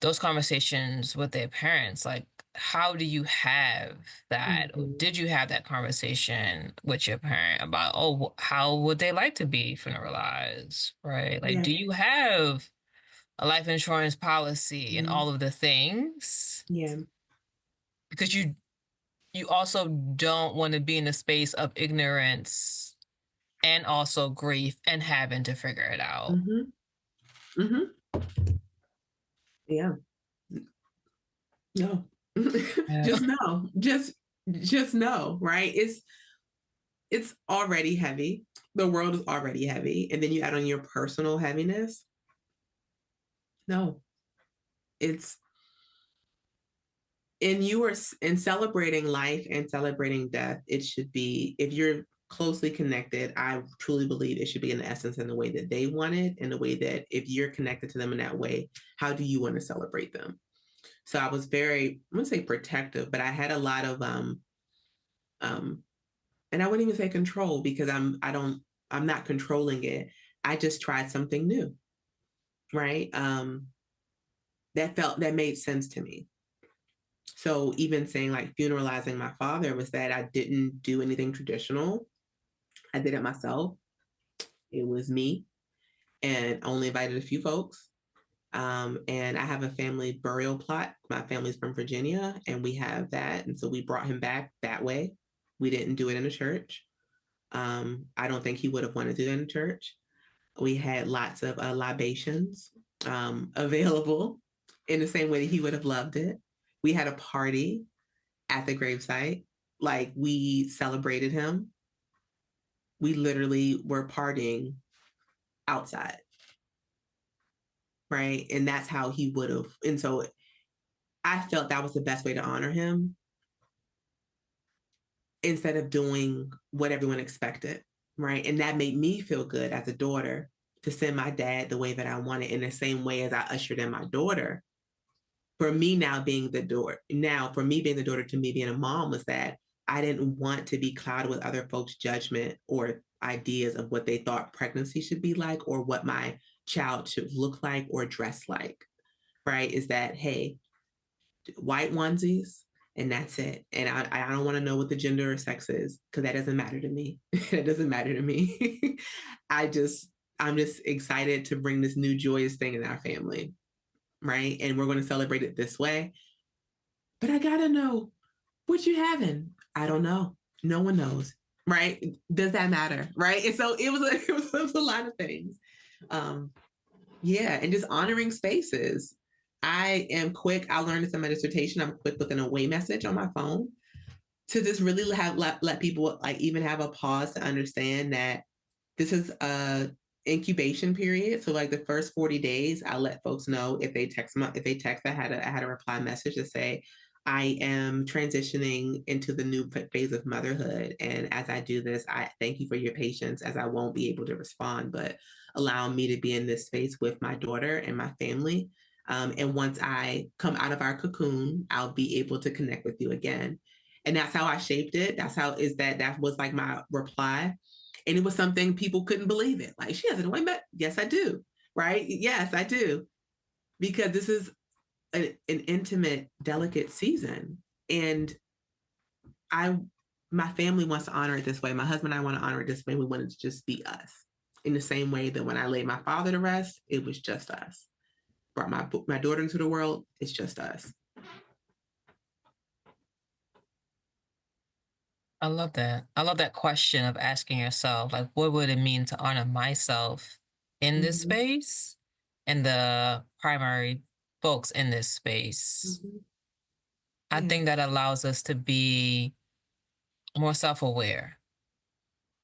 C: those conversations with their parents. Like, how do you have that? Or
B: Mm-hmm.
C: did you have that conversation with your parent about, oh, how would they like to be funeralized, right? Like,
B: Yeah.
C: do you have a life insurance policy and
B: Mm-hmm.
C: all of the things?
B: Yeah.
C: Because you also don't want to be in a space of ignorance and also grief and having to figure it out.
B: Mm-hmm. Mm-hmm. Yeah. No.
C: Yeah.
B: Just no. Just no, right? It's already heavy. The world is already heavy. And then you add on your personal heaviness. No. It's in celebrating life and celebrating death, it should be, if you're closely connected, I truly believe it should be in the essence in the way that they want it, in the way that if you're connected to them in that way, how do you want to celebrate them? So I was very, I wouldn't say protective, but I had a lot of and I wouldn't even say control, because I'm not controlling it. I just tried something new, right? That made sense to me. So even saying like funeralizing my father was that I didn't do anything traditional. I did it myself. It was me, and only invited a few folks. And I have a family burial plot. My family's from Virginia, and we have that. And so we brought him back that way. We didn't do it in a church. I don't think he would have wanted to do it in a church. We had lots of libations available in the same way that he would have loved it. We had a party at the gravesite. Like, we celebrated him. We literally were partying outside, right? And that's how he would have. And so I felt that was the best way to honor him, instead of doing what everyone expected, right? And that made me feel good as a daughter to send my dad the way that I wanted, in the same way as I ushered in my daughter. For me being the daughter to me being a mom, was that I didn't want to be clouded with other folks' judgment or ideas of what they thought pregnancy should be like, or what my child should look like or dress like, right? Is that, hey, white onesies, and that's it. And I don't want to know what the gender or sex is, because that doesn't matter to me. It doesn't matter to me. I'm just excited to bring this new joyous thing in our family, right? And we're going to celebrate it this way. But I gotta know what you having. I don't know. No one knows, right? Does that matter, right? And so it was a lot of things. Yeah, and just honoring spaces. I am quick. I learned this in my dissertation. I'm quick with an away message on my phone to just really let people like even have a pause to understand that this is a incubation period. So like the first 40 days, I let folks know if they text, I had a reply message to say, I am transitioning into the new phase of motherhood. And as I do this, I thank you for your patience, as I won't be able to respond, but allow me to be in this space with my daughter and my family. And once I come out of our cocoon, I'll be able to connect with you again. And that's how I shaped it. That was like my reply. And it was something people couldn't believe it. Like, she has an appointment? Yes, I do. Right? Yes, I do. Because this is an intimate, delicate season. And my family wants to honor it this way. My husband and I want to honor it this way. We want it to just be us. In the same way that when I laid my father to rest, it was just us. Brought my daughter into the world, it's just us.
C: I love that. I love that question of asking yourself, like, what would it mean to honor myself in this space and the primary folks in this space? I think that allows us to be more self-aware,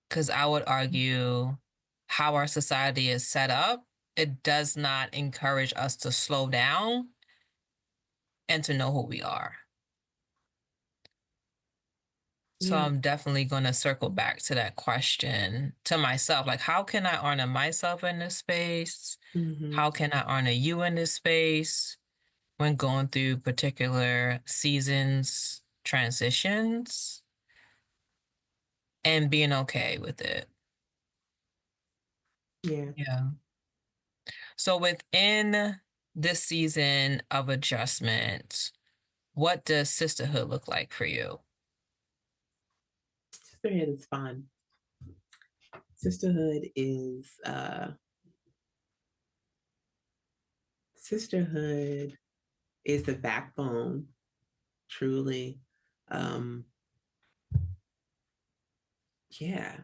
C: because I would argue how our society is set up, it does not encourage us to slow down and to know who we are. So I'm definitely going to circle back to that question to myself. Like, how can I honor myself in this space? How can I honor you in this space when going through particular seasons, transitions, and being okay with it? Yeah. So within this season of adjustment, what does sisterhood look like for you?
B: Sisterhood is fun. Sisterhood is the backbone, truly. Yeah,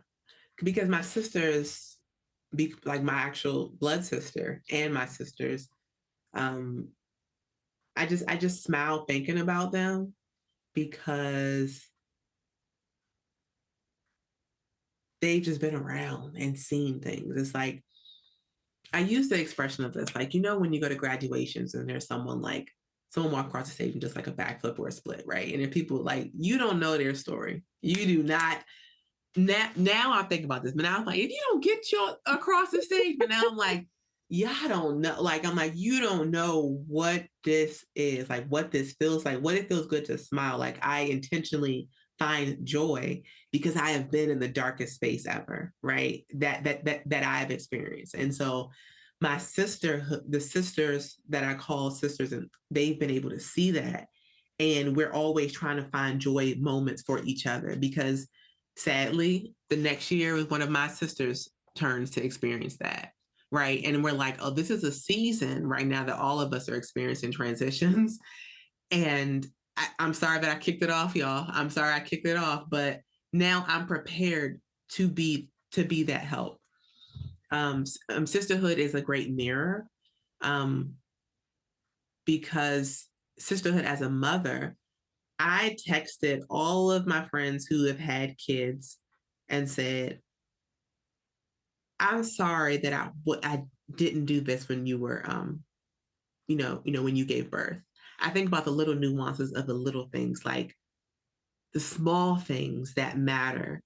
B: because my sisters, like my actual blood sister and my sisters, I just smile thinking about them, because they've just been around and seen things. It's like, I use the expression of this, like, when you go to graduations and there's someone walk across the stage and just like a backflip or a split, right? And if people like, you don't know their story, you do not. Now I think about this, but now I'm like, if you don't get your across the stage, but now I'm like, yeah, I don't know. Like, I'm like, you don't know what this is, like what this feels like, what it feels good to smile. Like, I intentionally find joy because I have been in the darkest space ever, right? That I've experienced. And so my the sisters that I call sisters, and they've been able to see that. And we're always trying to find joy moments for each other, because sadly, the next year was one of my sisters' turns to experience that. Right. And we're like, oh, this is a season right now that all of us are experiencing transitions. And I'm sorry that I kicked it off, y'all. I'm sorry I kicked it off, but now I'm prepared to be that help. Sisterhood is a great mirror, because sisterhood as a mother, I texted all of my friends who have had kids and said, I'm sorry that I didn't do this when you were, when you gave birth. I think about the little nuances of the little things, like the small things that matter.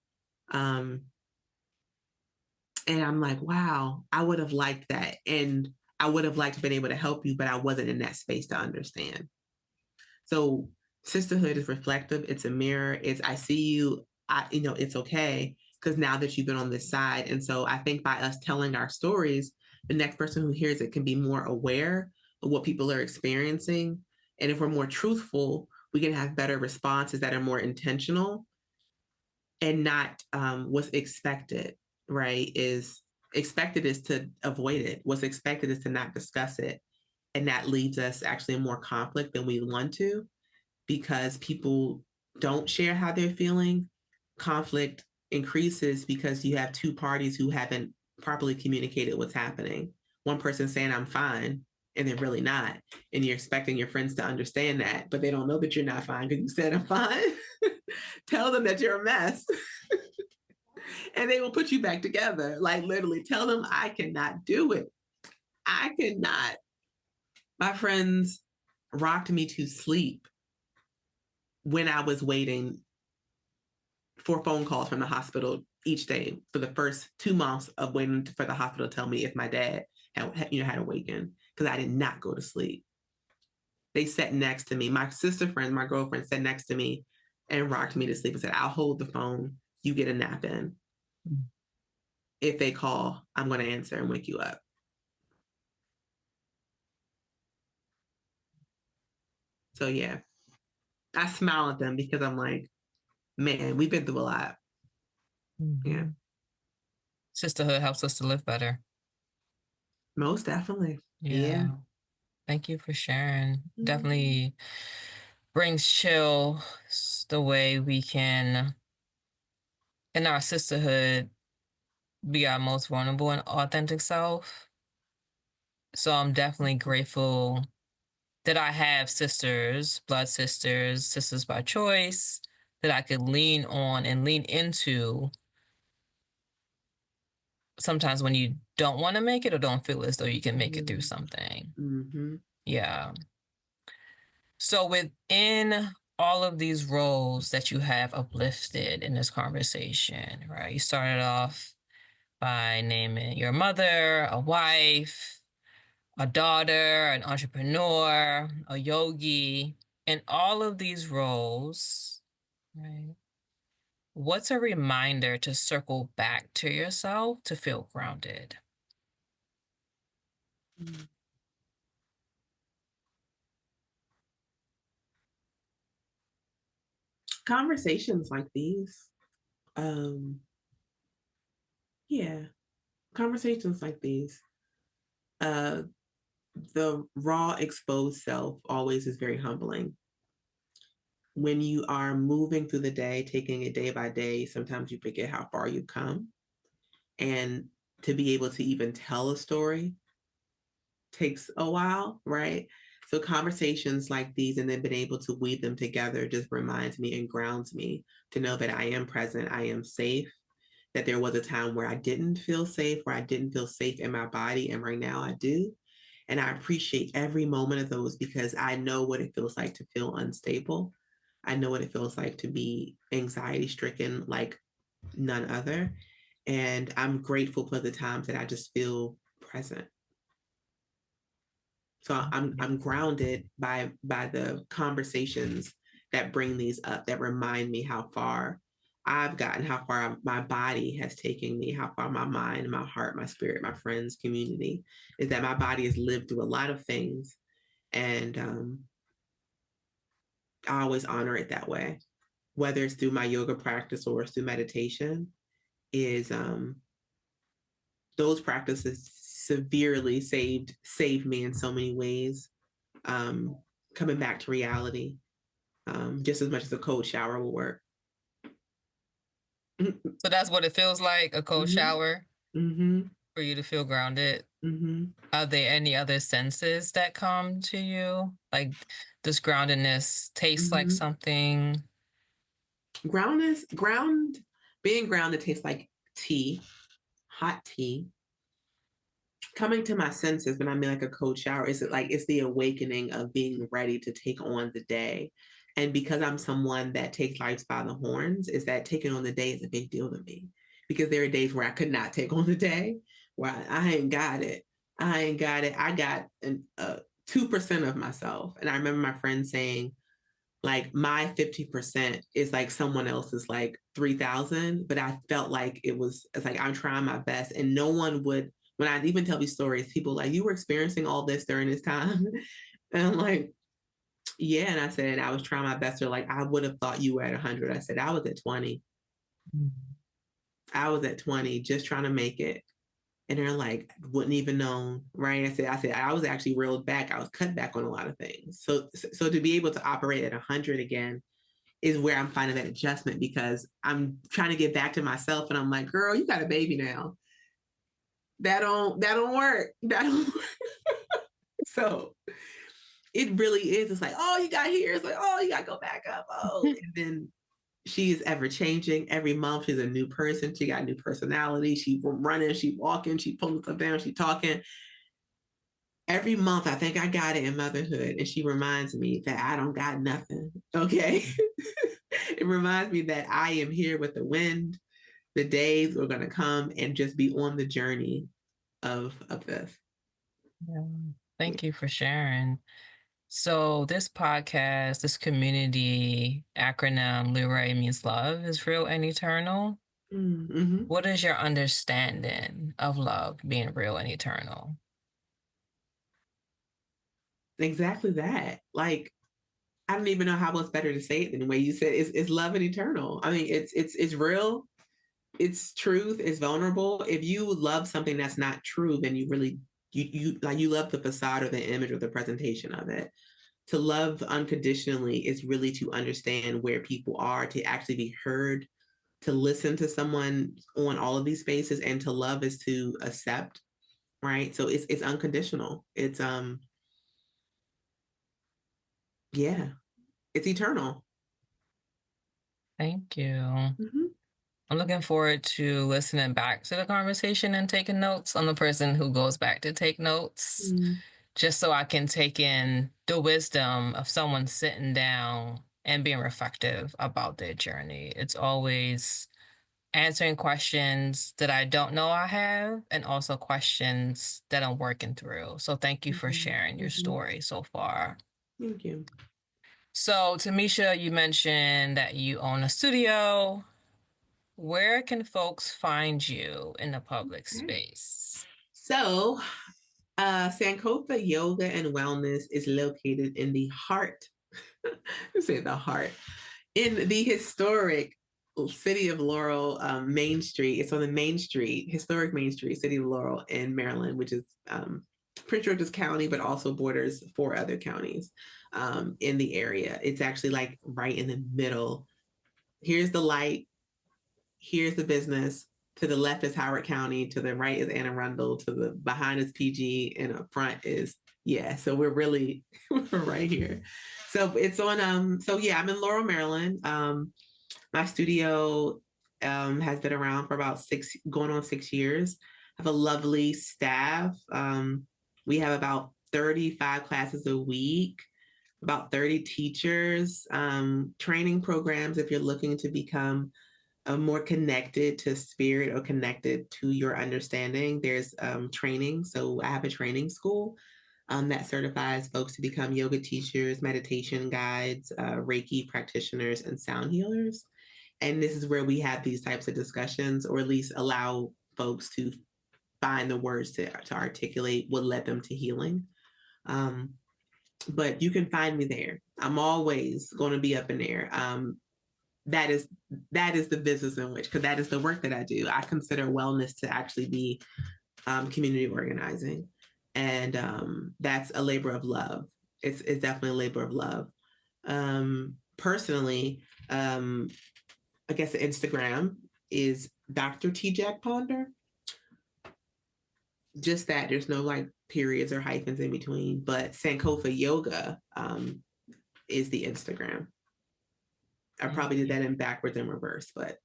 B: And I'm like, wow, I would have liked that. And I would have liked to been able to help you, but I wasn't in that space to understand. So sisterhood is reflective. It's a mirror. I see you, it's okay. because now that you've been on this side. And so I think by us telling our stories, the next person who hears it can be more aware of what people are experiencing. And if we're more truthful, we can have better responses that are more intentional and not what's expected, right? Is expected is to avoid it. What's expected is to not discuss it. And that leaves us actually in more conflict than we want to, because people don't share how they're feeling. Conflict increases because you have two parties who haven't properly communicated what's happening. One person saying I'm fine and they're really not. And you're expecting your friends to understand that, but they don't know that you're not fine because you said I'm fine. Tell them that you're a mess. And they will put you back together. Like literally tell them I cannot do it. I cannot. My friends rocked me to sleep when I was waiting for phone calls from the hospital each day for the first 2 months of waiting for the hospital to tell me if my dad had awakened, because I did not go to sleep. They sat next to me. My sister friend, my girlfriend, sat next to me and rocked me to sleep and said, I'll hold the phone. You get a nap in. If they call, I'm going to answer and wake you up. So yeah, I smile at them because I'm like, man, we've been through a lot.
C: Mm-hmm.
B: Yeah.
C: Sisterhood helps us to live better.
B: Most definitely.
C: Yeah. Thank you for sharing. Definitely brings chill the way we can, in our sisterhood, be our most vulnerable and authentic self. So I'm definitely grateful that I have sisters, blood sisters, sisters by choice, that I could lean on and lean into sometimes when you don't want to make it or don't feel as though you can make it through something.
B: Mm-hmm.
C: Yeah. So within all of these roles that you have uplifted in this conversation, right? You started off by naming your mother, a wife, a daughter, an entrepreneur, a yogi. In all of these roles, right? What's a reminder to circle back to yourself to feel grounded?
B: Conversations like these. Yeah, conversations like these. The raw, exposed self always is very humbling. When you are moving through the day, taking it day by day, sometimes you forget how far you've come. And to be able to even tell a story takes a while, right? So conversations like these and then being able to weave them together just reminds me and grounds me to know that I am present, I am safe, that there was a time where I didn't feel safe, where I didn't feel safe in my body, and right now I do. And I appreciate every moment of those because I know what it feels like to feel unstable. I know what it feels like to be anxiety stricken like none other. And I'm grateful for the times that I just feel present. So I'm grounded by the conversations that bring these up, that remind me how far I've gotten, how far my body has taken me, how far my mind, my heart, my spirit, my friends, community, is that my body has lived through a lot of things. And I always honor it that way, whether it's through my yoga practice or it's through meditation, is those practices severely saved me in so many ways, coming back to reality, just as much as a cold shower will work.
C: So that's what it feels like, a cold shower, for you to feel grounded. Are there any other senses that come to you? Like, does groundedness taste like something?
B: Being grounded tastes like tea, hot tea. Coming to my senses when I mean like a cold shower, is it like it's the awakening of being ready to take on the day. And because I'm someone that takes life by the horns, is that taking on the day is a big deal to me. Because there are days where I could not take on the day, where I ain't got it. I got 2% of myself. And I remember my friend saying, like my 50% is like someone else's like 3,000, but I felt like it's like I'm trying my best, and no one would. When I even tell these stories, people like, you were experiencing all this during this time, and I'm like, yeah. And I said I was trying my best. They're like, I would have thought you were at 100. I said I was at 20. I was at 20, just trying to make it. And they're like, wouldn't even know, right? I said, I was actually reeled back. I was cut back on a lot of things. So to be able to operate at 100 again is where I'm finding that adjustment, because I'm trying to get back to myself. And I'm like, girl, you got a baby now. That don't work. That don't work. So it really is. It's like, oh, you got here. It's like, oh, you got to go back up. Oh, and then she is ever changing. Every month she's a new person. She got a new personality. She running, she walking, she pulling stuff down, she talking. Every month I think I got it in motherhood, and she reminds me that I don't got nothing. Okay. It reminds me that I am here with the wind. The days are gonna come, and just be on the journey of this.
C: Yeah. Thank you for sharing. So this podcast, this community acronym, Leroy means love, is real and eternal.
B: Mm-hmm.
C: What is your understanding of love being real and eternal?
B: Exactly that. Like, I don't even know how else better to say it than the way you said it. It's love and eternal. I mean, it's real, it's truth, it's vulnerable. If you love something that's not true, then you really you love the facade or the image or the presentation of it. To love unconditionally is really to understand where people are, to actually be heard, to listen to someone on all of these spaces, and to love is to accept, right? So it's unconditional. It's yeah, it's eternal.
C: Thank you.
B: Mm-hmm.
C: I'm looking forward to listening back to the conversation and taking notes. I'm the person who goes back to take notes, just so I can take in the wisdom of someone sitting down and being reflective about their journey. It's always answering questions that I don't know I have, and also questions that I'm working through. So thank you for sharing your story so far.
B: Thank you.
C: So Tamisha, you mentioned that you own a studio. Where can folks find you in the public space?
B: So, Sankofa Yoga and Wellness is located in the heart, say the heart, in the historic city of Laurel, Main Street. It's on the Main Street, historic Main Street, city of Laurel in Maryland, which is Prince George's County, but also borders 4 other counties in the area. It's actually like right in the middle. Here's the light. Here's the business. To the left is Howard County. To the right is Anne Arundel. To the behind is PG, and up front is So we're really we're right here. So it's on. So yeah, I'm in Laurel, Maryland. My studio has been around for about 6 years. I have a lovely staff. We have about 35 classes a week, about 30 teachers, training programs if you're looking to become more connected to spirit or connected to your understanding. There's training. So I have a training school that certifies folks to become yoga teachers, meditation guides, Reiki practitioners, and sound healers. And this is where we have these types of discussions, or at least allow folks to find the words to articulate what led them to healing. But you can find me there. I'm always going to be up in there. That is the business in which, because that is the work that I do. I consider wellness to actually be community organizing, and that's a labor of love. It's definitely a labor of love. Personally, I guess the Instagram is Dr. T-Jack Ponder. Just that, there's no like periods or hyphens in between, but Sankofa Yoga is the Instagram. I probably did that in backwards and reverse, but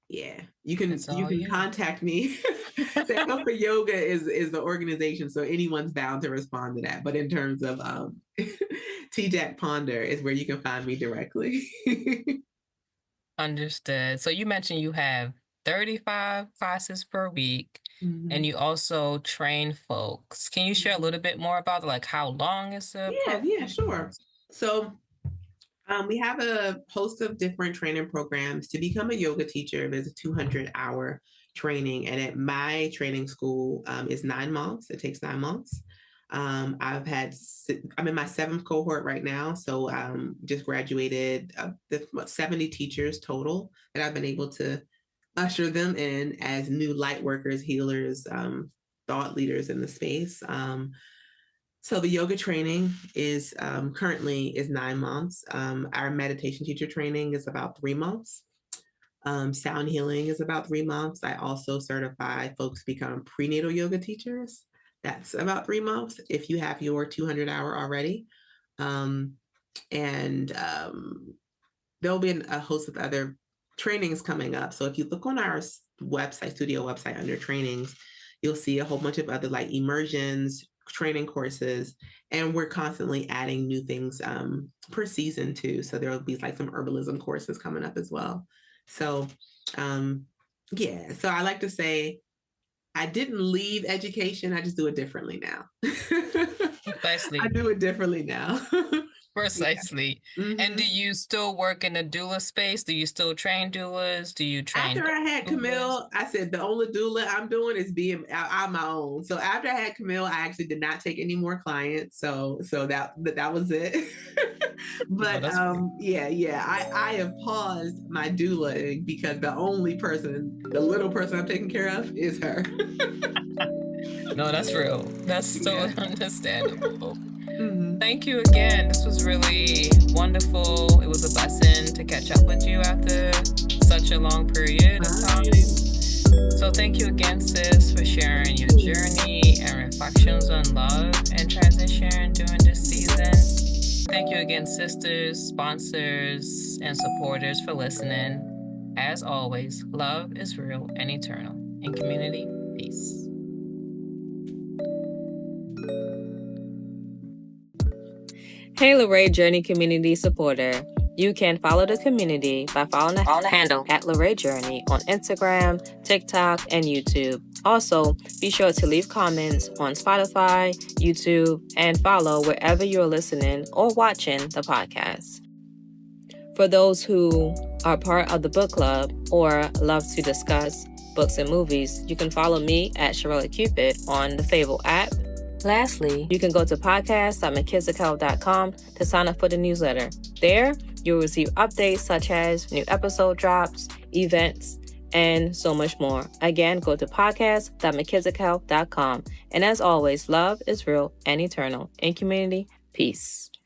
B: yeah, you can contact me. Sankofa Yoga is the organization, so anyone's bound to respond to that. But in terms of T-Jack Ponder is where you can find me directly.
C: Understood. So you mentioned you have 35 classes per week, and you also train folks. Can you share a little bit more about like how long is the program?
B: Yeah, sure. So We have a host of different training programs. To become a yoga teacher, there's a 200-hour training. And at my training school is 9 months. It takes 9 months. I'm in my 7th cohort right now. So just graduated 70 teachers total that I've been able to usher them in as new light workers, healers, thought leaders in the space. So the yoga training is currently is 9 months. Our meditation teacher training is about 3 months. Sound healing is about 3 months. I also certify folks to become prenatal yoga teachers. That's about 3 months if you have your 200-hour already. And there'll be a host of other trainings coming up. So if you look on our website, studio website under trainings, you'll see a whole bunch of other like immersions, training courses, and we're constantly adding new things per season too. So there will be like some herbalism courses coming up as well. So yeah, so I like to say I didn't leave education, I just do it differently now.
C: Precisely.
B: I do it differently now.
C: Precisely.
B: Yeah. Mm-hmm.
C: And do you still work in the doula space? Do you still train doulas? Do you train?
B: After I had Camille, I said the only doula I'm doing is being on my own. So after I had Camille, I actually did not take any more clients. So that was it. But I have paused my doula because the little person I'm taking care of is her.
C: No, that's real. That's totally understandable. Mm-hmm. Thank you again. This was really wonderful. It was a blessing to catch up with you after such a long period of time. So thank you again, sis, for sharing your journey and reflections on love and transition during this season. Thank you again, sisters, sponsors, and supporters for listening. As always, love is real and eternal. In community, peace.
A: Hey, Luray Journey community supporter. You can follow the community by following the handle at Luray Journey on Instagram, TikTok, and YouTube. Also, be sure to leave comments on Spotify, YouTube, and follow wherever you're listening or watching the podcast. For those who are part of the book club or love to discuss books and movies, you can follow me at Sherella Cupid on the Fable app. Lastly, you can go to podcast.mckidsofhealth.com to sign up for the newsletter. There, you'll receive updates such as new episode drops, events, and so much more. Again, go to podcast.mckidsofhealth.com. And as always, love is real and eternal. In community, peace.